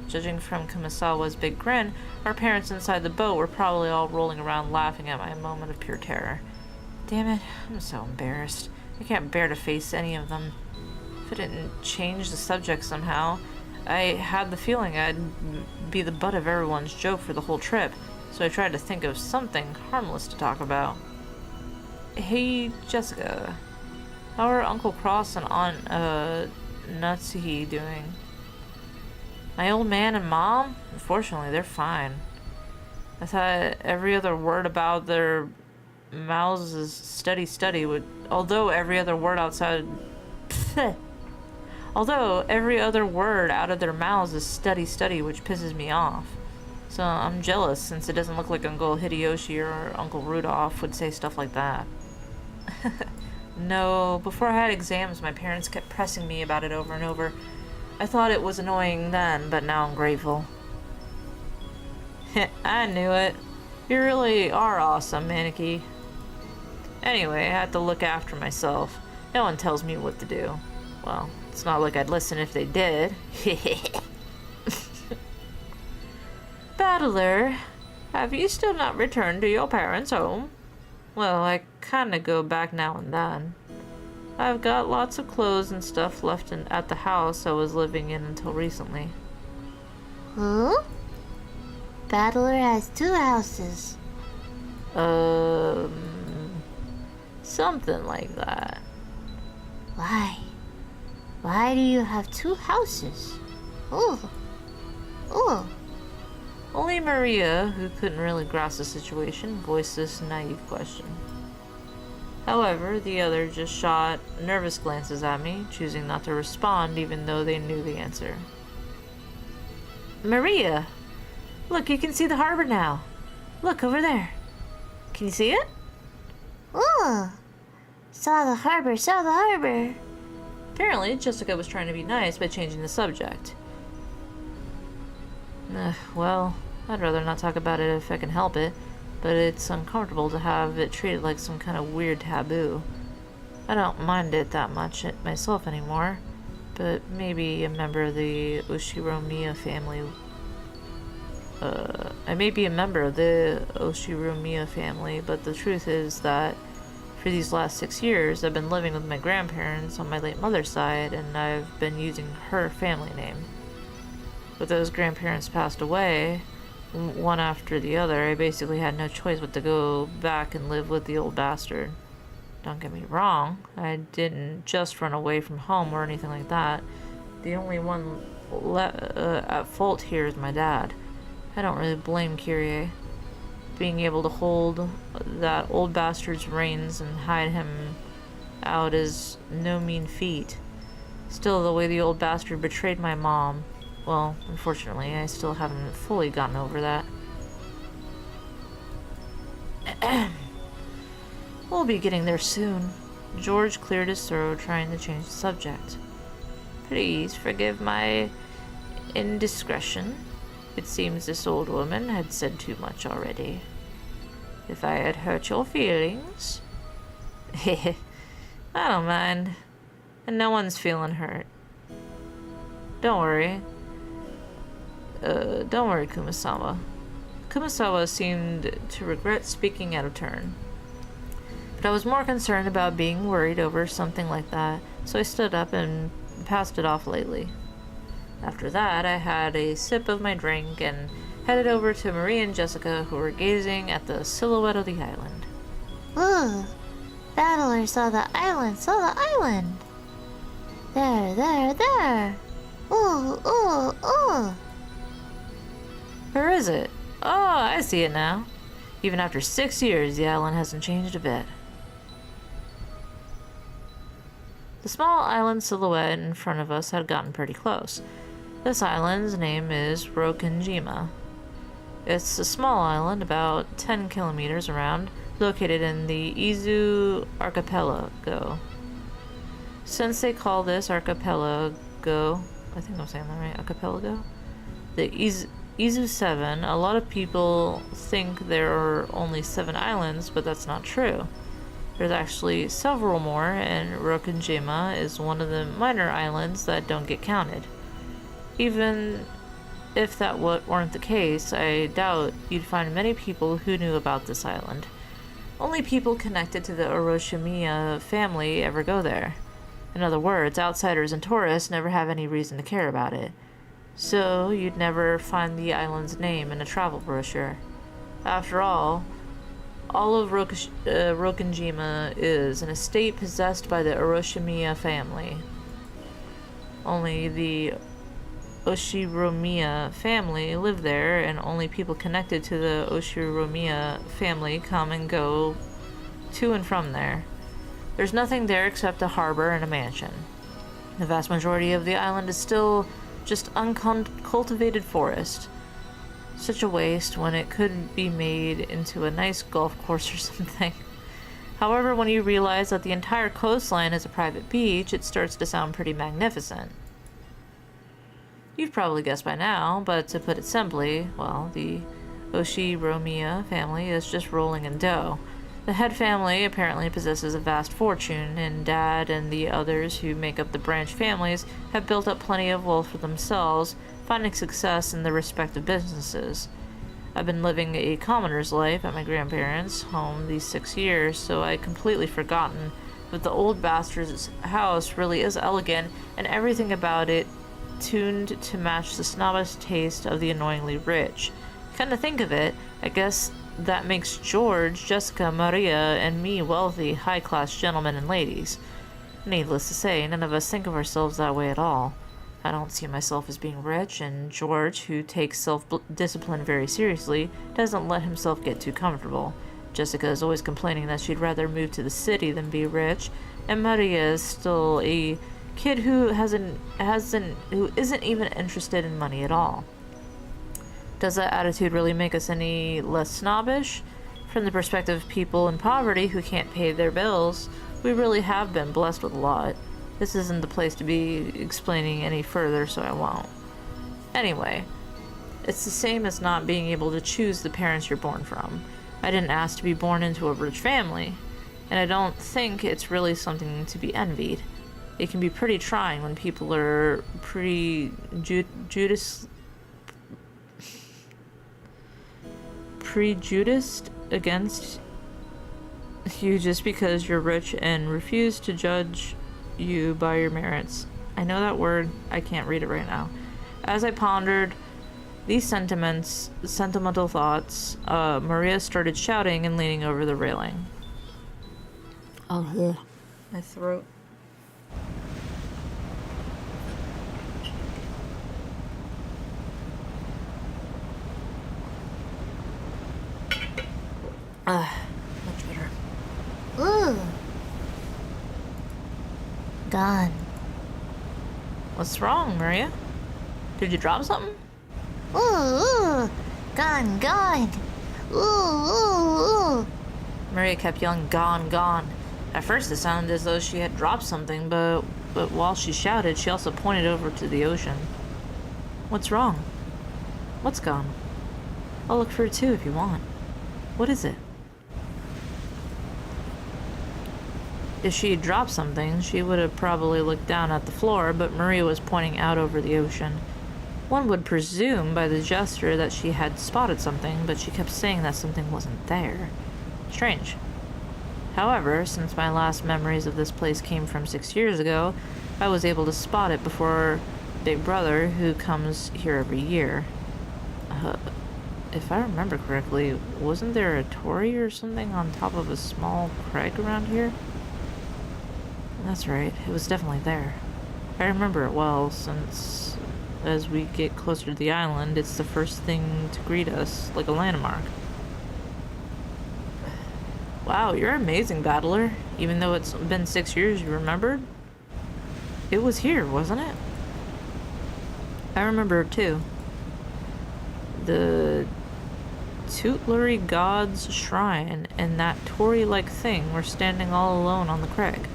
Judging from Kumasawa's big grin, our parents inside the boat were probably all rolling around laughing at my moment of pure terror. Damn it, I'm so embarrassed. I can't bear to face any of them. If I didn't change the subject somehow, I had the feeling I'd be the butt of everyone's joke for the whole trip, so I tried to think of something harmless to talk about. Hey, Jessica. How are Uncle Cross and Aunt, Natsuhi doing? My old man and mom? Unfortunately, they're fine. I thought every other word about their mouths is study, although every other word out of their mouths is study, which pisses me off. So I'm jealous since it doesn't look like Uncle Hideyoshi or Uncle Rudolph would say stuff like that. No, before I had exams, my parents kept pressing me about it over and over. I thought it was annoying then, but now I'm grateful. I knew it. You really are awesome, Maneki. Anyway, I had to look after myself. No one tells me what to do. Well, it's not like I'd listen if they did. Battler, have you still not returned to your parents' home? Well, I kinda go back now and then. I've got lots of clothes and stuff left at the house I was living in until recently. Huh? Battler has 2 houses. Something like that. Why? Why do you have 2 houses? Oh. Oh. Only Maria, who couldn't really grasp the situation, voiced this naive question. However, the other just shot nervous glances at me, choosing not to respond even though they knew the answer. Maria! Look, you can see the harbor now. Look, over there. Can you see it? Oh. Saw the harbor, saw the harbor. Apparently, Jessica was trying to be nice by changing the subject. Well, I'd rather not talk about it if I can help it, but it's uncomfortable to have it treated like some kind of weird taboo. I don't mind it that much myself anymore, but maybe a member of the Oshiromiya family. I may be a member of the Oshiromiya family, but the truth is that for these last 6 years, I've been living with my grandparents on my late mother's side, and I've been using her family name. With those grandparents passed away, one after the other, I basically had no choice but to go back and live with the old bastard. Don't get me wrong, I didn't just run away from home or anything like that. The only one at fault here is my dad. I don't really blame Kyrie. Being able to hold that old bastard's reins and hide him out is no mean feat. Still, the way the old bastard betrayed my mom, well, unfortunately, I still haven't fully gotten over that. We'll be getting there soon. George cleared his throat, trying to change the subject. Please forgive my indiscretion. It seems this old woman had said too much already. If I had hurt your feelings... I don't mind. And no one's feeling hurt. Don't worry. Don't worry, Kumasawa. Kumasawa seemed to regret speaking out of turn. But I was more concerned about being worried over something like that, so I stood up and passed it off lightly. After that, I had a sip of my drink and headed over to Marie and Jessica, who were gazing at the silhouette of the island. Ooh. Battler saw the island, saw the island. There, there, there. Ooh, ooh, ooh. Where is it? Oh, I see it now. Even after 6 years, the island hasn't changed a bit. The small island silhouette in front of us had gotten pretty close. This island's name is Rokenjima. It's a small island about 10 kilometers around, located in the Izu archipelago. Since they call this archipelago, I think I'm saying that right, archipelago? The Izu 7, a lot of people think there are only 7 islands, but that's not true. There's actually several more, and Rokenjima is one of the minor islands that don't get counted. Even if that weren't the case, I doubt you'd find many people who knew about this island. Only people connected to the Oroshimiya family ever go there. In other words, outsiders and tourists never have any reason to care about it. So you'd never find the island's name in a travel brochure. After all of Rokenjima is an estate possessed by the Oroshimiya family. Only the Oshiromiya family live there, and only people connected to the Oshiromiya family come and go to and from there. There's nothing there except a harbor and a mansion. The vast majority of the island is still just uncultivated forest. Such a waste when it could be made into a nice golf course or something. However, when you realize that the entire coastline is a private beach, it starts to sound pretty magnificent. You've probably guessed by now, but to put it simply, well, the Oshiromiya family is just rolling in dough. The head family apparently possesses a vast fortune, and Dad and the others who make up the branch families have built up plenty of wealth for themselves, finding success in their respective businesses. I've been living a commoner's life at my grandparents' home these 6 years, so I'd completely forgotten. But the old bastard's house really is elegant, and everything about it tuned to match the snobbish taste of the annoyingly rich. Come to think of it, I guess that makes George, Jessica, Maria, and me wealthy, high-class gentlemen and ladies. Needless to say, none of us think of ourselves that way at all. I don't see myself as being rich, and George, who takes self-discipline very seriously, doesn't let himself get too comfortable. Jessica is always complaining that she'd rather move to the city than be rich, and Maria is still a kid who isn't even interested in money at all. Does that attitude really make us any less snobbish? From the perspective of people in poverty who can't pay their bills, we really have been blessed with a lot. This isn't the place to be explaining any further, so I won't. Anyway, it's the same as not being able to choose the parents you're born from. I didn't ask to be born into a rich family, and I don't think it's really something to be envied. It can be pretty trying when people are prejudiced against you just because you're rich and refuse to judge you by your merits. I know that word, I can't read it right now. As I pondered these sentimental thoughts, Maria started shouting and leaning over the railing. Oh, yeah. My throat. Much better. Ooh. Gone. What's wrong, Maria? Did you drop something? Ooh, ooh. Gone, gone. Ooh, ooh, ooh. Maria kept yelling, "Gone, gone." At first it sounded as though she had dropped something, but while she shouted, she also pointed over to the ocean. What's wrong? What's gone? I'll look for it too if you want. What is it? If she had dropped something, she would have probably looked down at the floor, but Maria was pointing out over the ocean. One would presume by the gesture that she had spotted something, but she kept saying that something wasn't there. Strange. However, since my last memories of this place came from 6 years ago, I was able to spot it before Big Brother, who comes here every year. If I remember correctly, wasn't there a torii or something on top of a small crag around here? That's right, it was definitely there. I remember it well, since as we get closer to the island, it's the first thing to greet us, like a landmark. Wow, you're an amazing battler. Even though it's been 6 years, you remembered? It was here, wasn't it? I remember too. The tutelary god's shrine and that torii-like thing were standing all alone on the crag.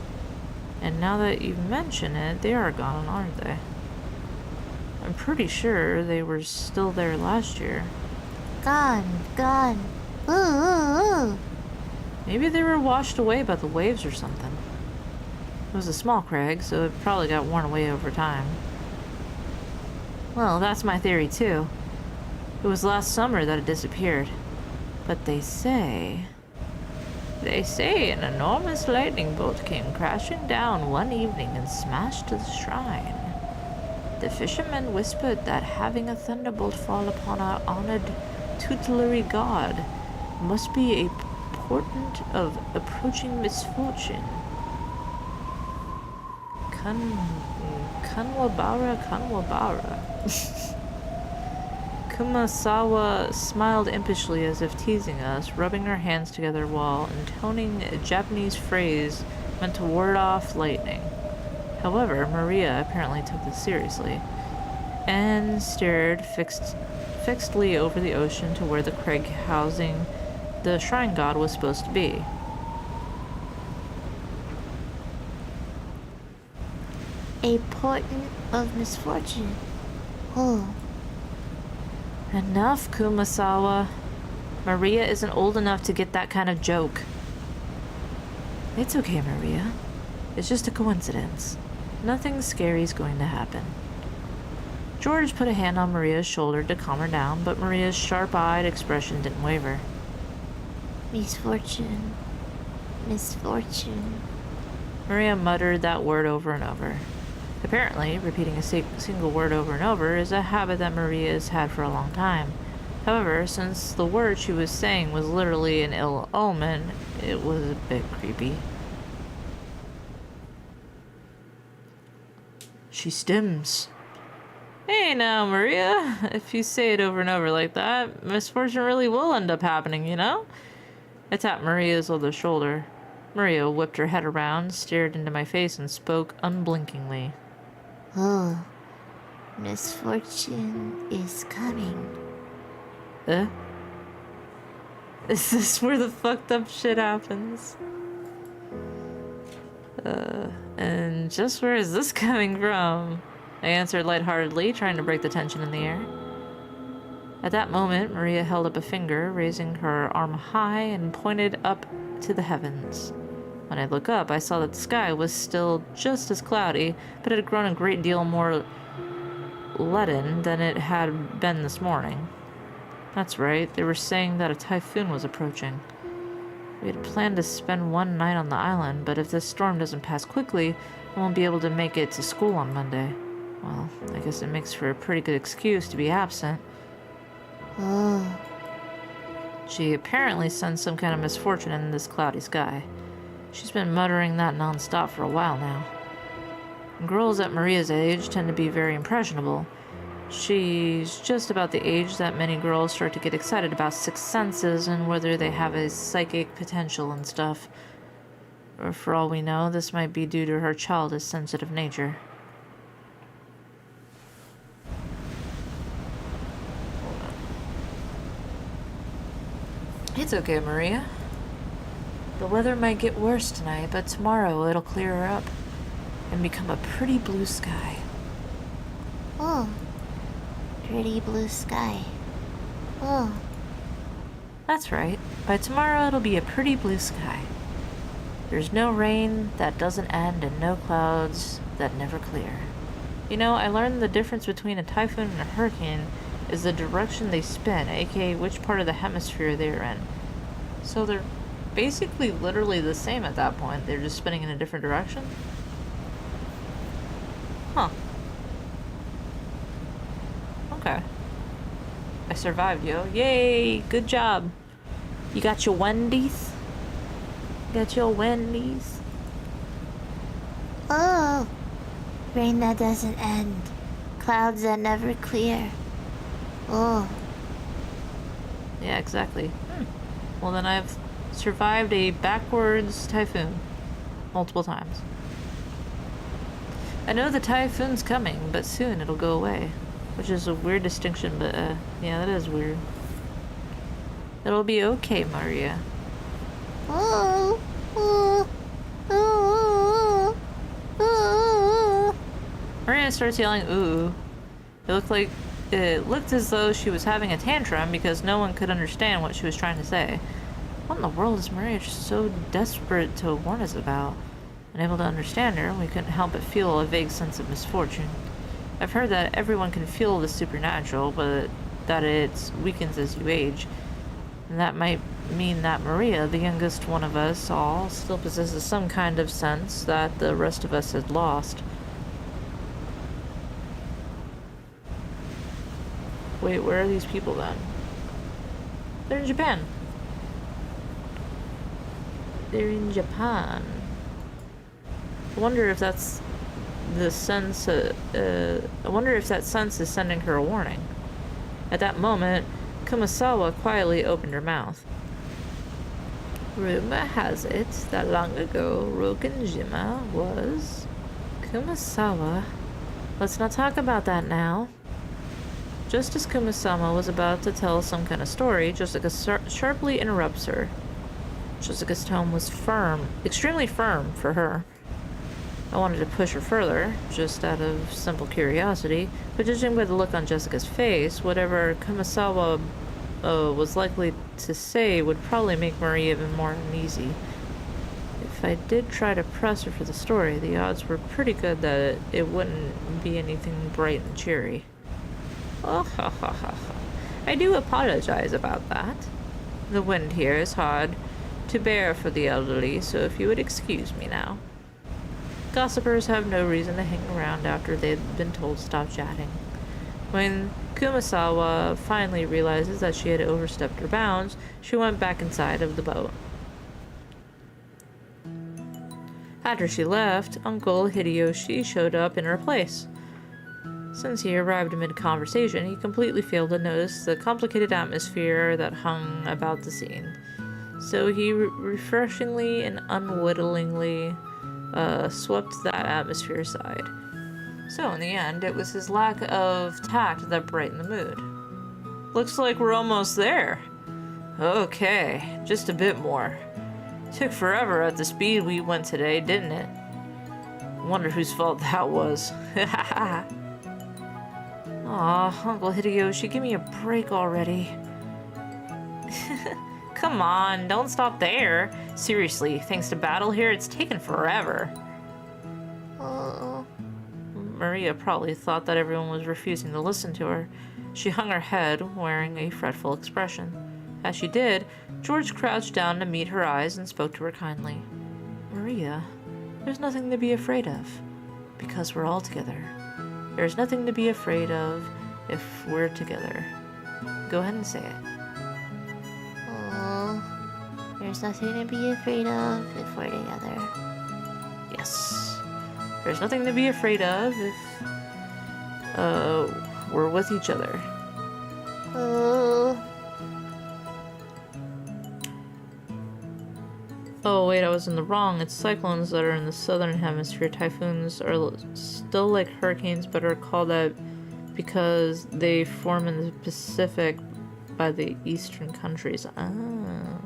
And now that you mention it, they are gone, aren't they? I'm pretty sure they were still there last year. Gone, gone. Ooh, ooh, ooh. Maybe they were washed away by the waves or something. It was a small crag, so it probably got worn away over time. Well, that's my theory too. It was last summer that it disappeared. But they say an enormous lightning bolt came crashing down one evening and smashed the shrine. The fishermen whispered that having a thunderbolt fall upon our honored tutelary god must be a portent of approaching misfortune. Kanwabara. Kumasawa smiled impishly as if teasing us, rubbing her hands together while intoning a Japanese phrase meant to ward off lightning. However, Maria apparently took this seriously, and stared fixedly over the ocean to where the crag housing the shrine god was supposed to be. A portent of misfortune. Oh. Enough, Kumasawa. Maria isn't old enough to get that kind of joke. It's okay, Maria. It's just a coincidence. Nothing scary is going to happen. George put a hand on Maria's shoulder to calm her down, but Maria's sharp-eyed expression didn't waver. Misfortune. Misfortune. Maria muttered that word over and over. Apparently, repeating a single word over and over is a habit that Maria has had for a long time. However, since the word she was saying was literally an ill omen, it was a bit creepy. She stims. Hey now, Maria. If you say it over and over like that, misfortune really will end up happening, you know? I tapped Maria's other shoulder. Maria whipped her head around, stared into my face, and spoke unblinkingly. Oh, misfortune is coming. Is this where the fucked up shit happens? And just where is this coming from? I answered lightheartedly, trying to break the tension in the air. At that moment, Maria held up a finger, raising her arm high and pointed up to the heavens. When I looked up, I saw that the sky was still just as cloudy, but it had grown a great deal more leaden than it had been this morning. That's right, they were saying that a typhoon was approaching. We had planned to spend one night on the island, but if this storm doesn't pass quickly, I won't be able to make it to school on Monday. Well, I guess it makes for a pretty good excuse to be absent. Oh. She apparently sensed some kind of misfortune in this cloudy sky. She's been muttering that nonstop for a while now. Girls at Maria's age tend to be very impressionable. She's just about the age that many girls start to get excited about sixth senses and whether they have a psychic potential and stuff. Or for all we know, this might be due to her childish, sensitive nature. It's okay, Maria. The weather might get worse tonight, but tomorrow it'll clear up and become a pretty blue sky. Oh. Pretty blue sky. Oh. That's right. By tomorrow it'll be a pretty blue sky. There's no rain that doesn't end and no clouds that never clear. You know, I learned the difference between a typhoon and a hurricane is the direction they spin, aka which part of the hemisphere they're in. So they're basically literally the same at that point. They're just spinning in a different direction. Huh. Okay. I survived, yo. Yay! Good job. You got your Wendy's? Got your Wendy's? Oh. Rain that doesn't end. Clouds that never clear. Oh. Yeah, exactly. Well, then I've survived a backwards typhoon multiple times. I know the typhoon's coming, but soon it'll go away. Which is a weird distinction, but yeah, that is weird. It'll be okay, Maria. Oh. Oh. Oh. Oh. Maria starts yelling, ooh. It looked as though she was having a tantrum because no one could understand what she was trying to say. What in the world is Maria so desperate to warn us about? Unable to understand her, we couldn't help but feel a vague sense of misfortune. I've heard that everyone can feel the supernatural, but that it weakens as you age. And that might mean that Maria, the youngest one of us all, still possesses some kind of sense that the rest of us had lost. Wait, where are these people then? They're in Japan. They're in Japan. I wonder if that's the sense. I wonder if that sense is sending her a warning. At that moment, Kumasawa quietly opened her mouth. Rumor has it that long ago, Rokenjima was Kumasawa. Let's not talk about that now. Just as Kumasama was about to tell some kind of story, Jessica sharply interrupts her. Jessica's tone was firm, extremely firm for her. I wanted to push her further, just out of simple curiosity, but judging by the look on Jessica's face, whatever Kumasawa was likely to say would probably make Maria even more uneasy. If if I did try to press her for the story, the odds were pretty good that it wouldn't be anything bright and cheery. Oh, ha ha ha ha. I do apologize about that. The wind here is hard to bear for the elderly, so if you would excuse me now. Gossipers have no reason to hang around after they've been told to stop chatting. When Kumasawa finally realizes that she had overstepped her bounds, she went back inside of the boat. After she left, Uncle Hideyoshi showed up in her place. Since he arrived mid-conversation, he completely failed to notice the complicated atmosphere that hung about the scene. So he refreshingly and unwittingly swept that atmosphere aside. So in the end, it was his lack of tact that brightened the mood. Looks like we're almost there. Okay, just a bit more. Took forever at the speed we went today, didn't it? Wonder whose fault that was. Aw, Uncle Hideyoshi, give me a break already. Come on, don't stop there. Seriously, thanks to battle here, it's taken forever. Maria probably thought that everyone was refusing to listen to her. She hung her head, wearing a fretful expression. As she did, George crouched down to meet her eyes and spoke to her kindly. Maria, there's nothing to be afraid of, because we're all together. There's nothing to be afraid of if we're together. Go ahead and say it. Oh, there's nothing to be afraid of if we're together. Yes. There's nothing to be afraid of if, we're with each other. Oh wait, I was in the wrong. It's cyclones that are in the southern hemisphere. Typhoons are still like hurricanes, but are called that because they form in the Pacific by the eastern countries. Ah.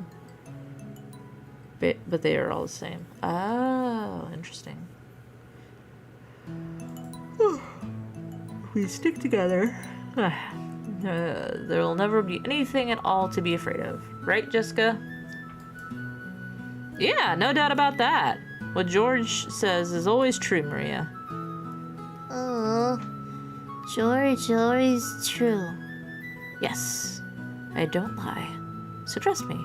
But they are all the same. Oh, interesting. We stick together. There will never be anything at all to be afraid of. Right, Jessica? Yeah, no doubt about that. What George says is always true, Maria. Oh, George always true. Yes, I don't lie. So trust me.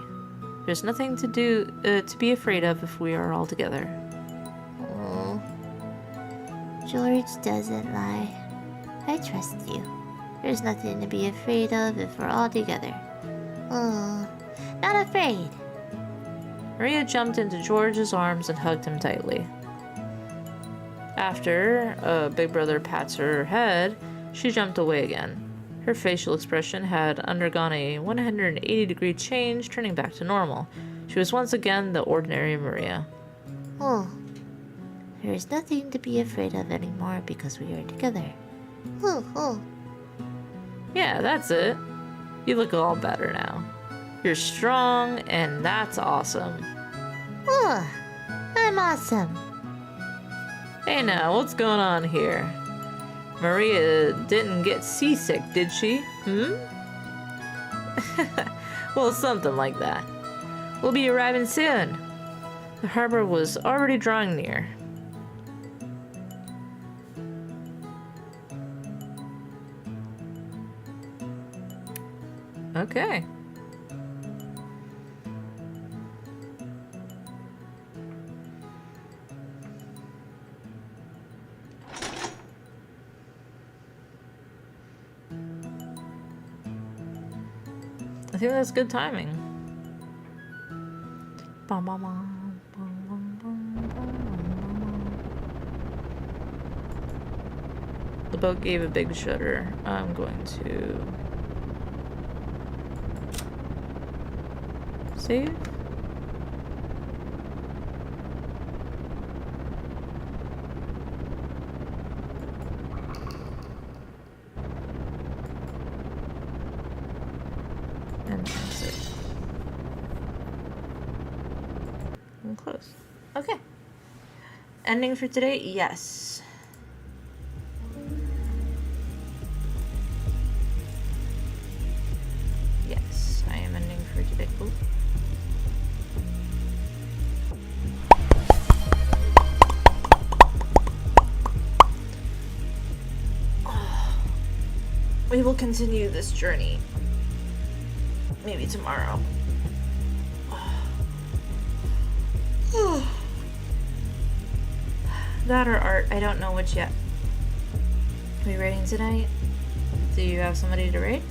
There's nothing to be afraid of if we are all together. Oh, George doesn't lie. I trust you. There's nothing to be afraid of if we're all together. Oh, not afraid. Maria jumped into George's arms and hugged him tightly. After Big Brother pats her head, she jumped away again. Her facial expression had undergone a 180-degree change, turning back to normal. She was once again the ordinary Maria. Oh, there's nothing to be afraid of anymore because we are together. Oh. Yeah, that's it. You look all better now. You're strong, and that's awesome. Oh, I'm awesome. Hey now, what's going on here? Maria didn't get seasick, did she? Well, something like that. We'll be arriving soon. The harbor was already drawing near. Okay. I think that's good timing. Bum, bum, bum, bum, bum, bum, bum. The boat gave a big shudder. I'm going to save. And exit. And close. Okay. Ending for today? Yes. Yes, I am ending for today. Ooh. we will continue this journey. Maybe tomorrow. That or art, I don't know which yet. Are we raiding tonight? Do you have somebody to raid?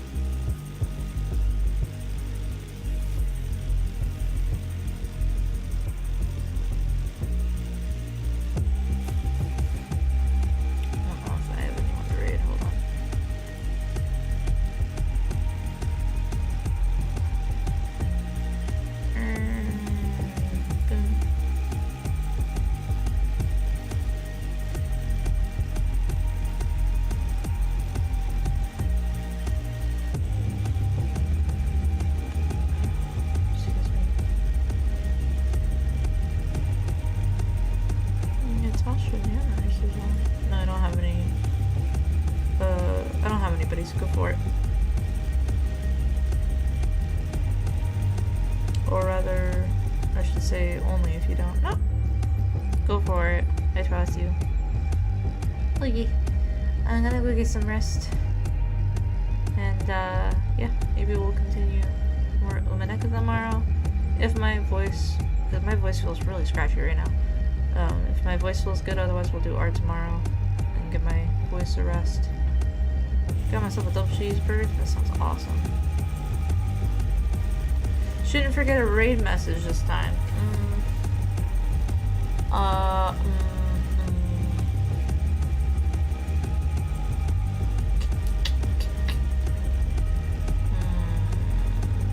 Go for it. Or rather, I should say only if you don't. No. Go for it. I trust you. Okay. I'm gonna go get some rest. And yeah, maybe we'll continue more Umaneka tomorrow. If my voice, because my voice feels really scratchy right now. If my voice feels good, otherwise we'll do art tomorrow and give my voice a rest. Got myself a double cheeseburger. That sounds awesome. Shouldn't forget a raid message this time.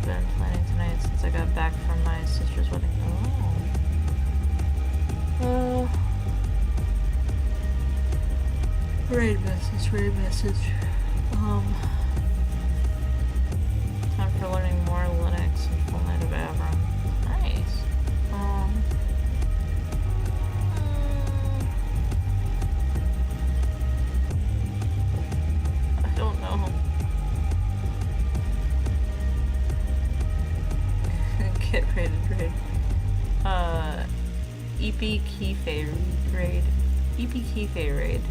Been planning tonight since I got back from my sister's wedding. Raid message. Time for learning more Linux and full night of Avram. Nice. I don't know. Get raid. EP Kifé raid. EP Kifé raid.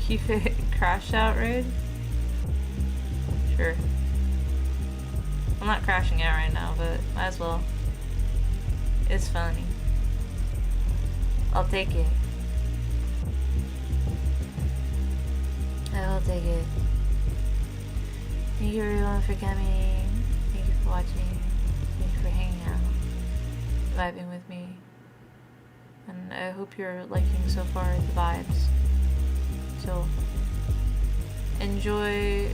Kifé crash out raid? Sure. I'm not crashing out right now, but might as well. It's funny. I'll take it. I'll take it. Thank you everyone for coming. Thank you for watching. Thank you for hanging out. Vibing with me. And I hope you're liking so far the vibes. So, enjoy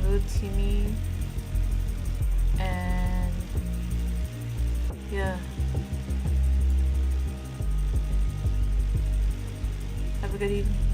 Vutimi, and yeah, have a good evening.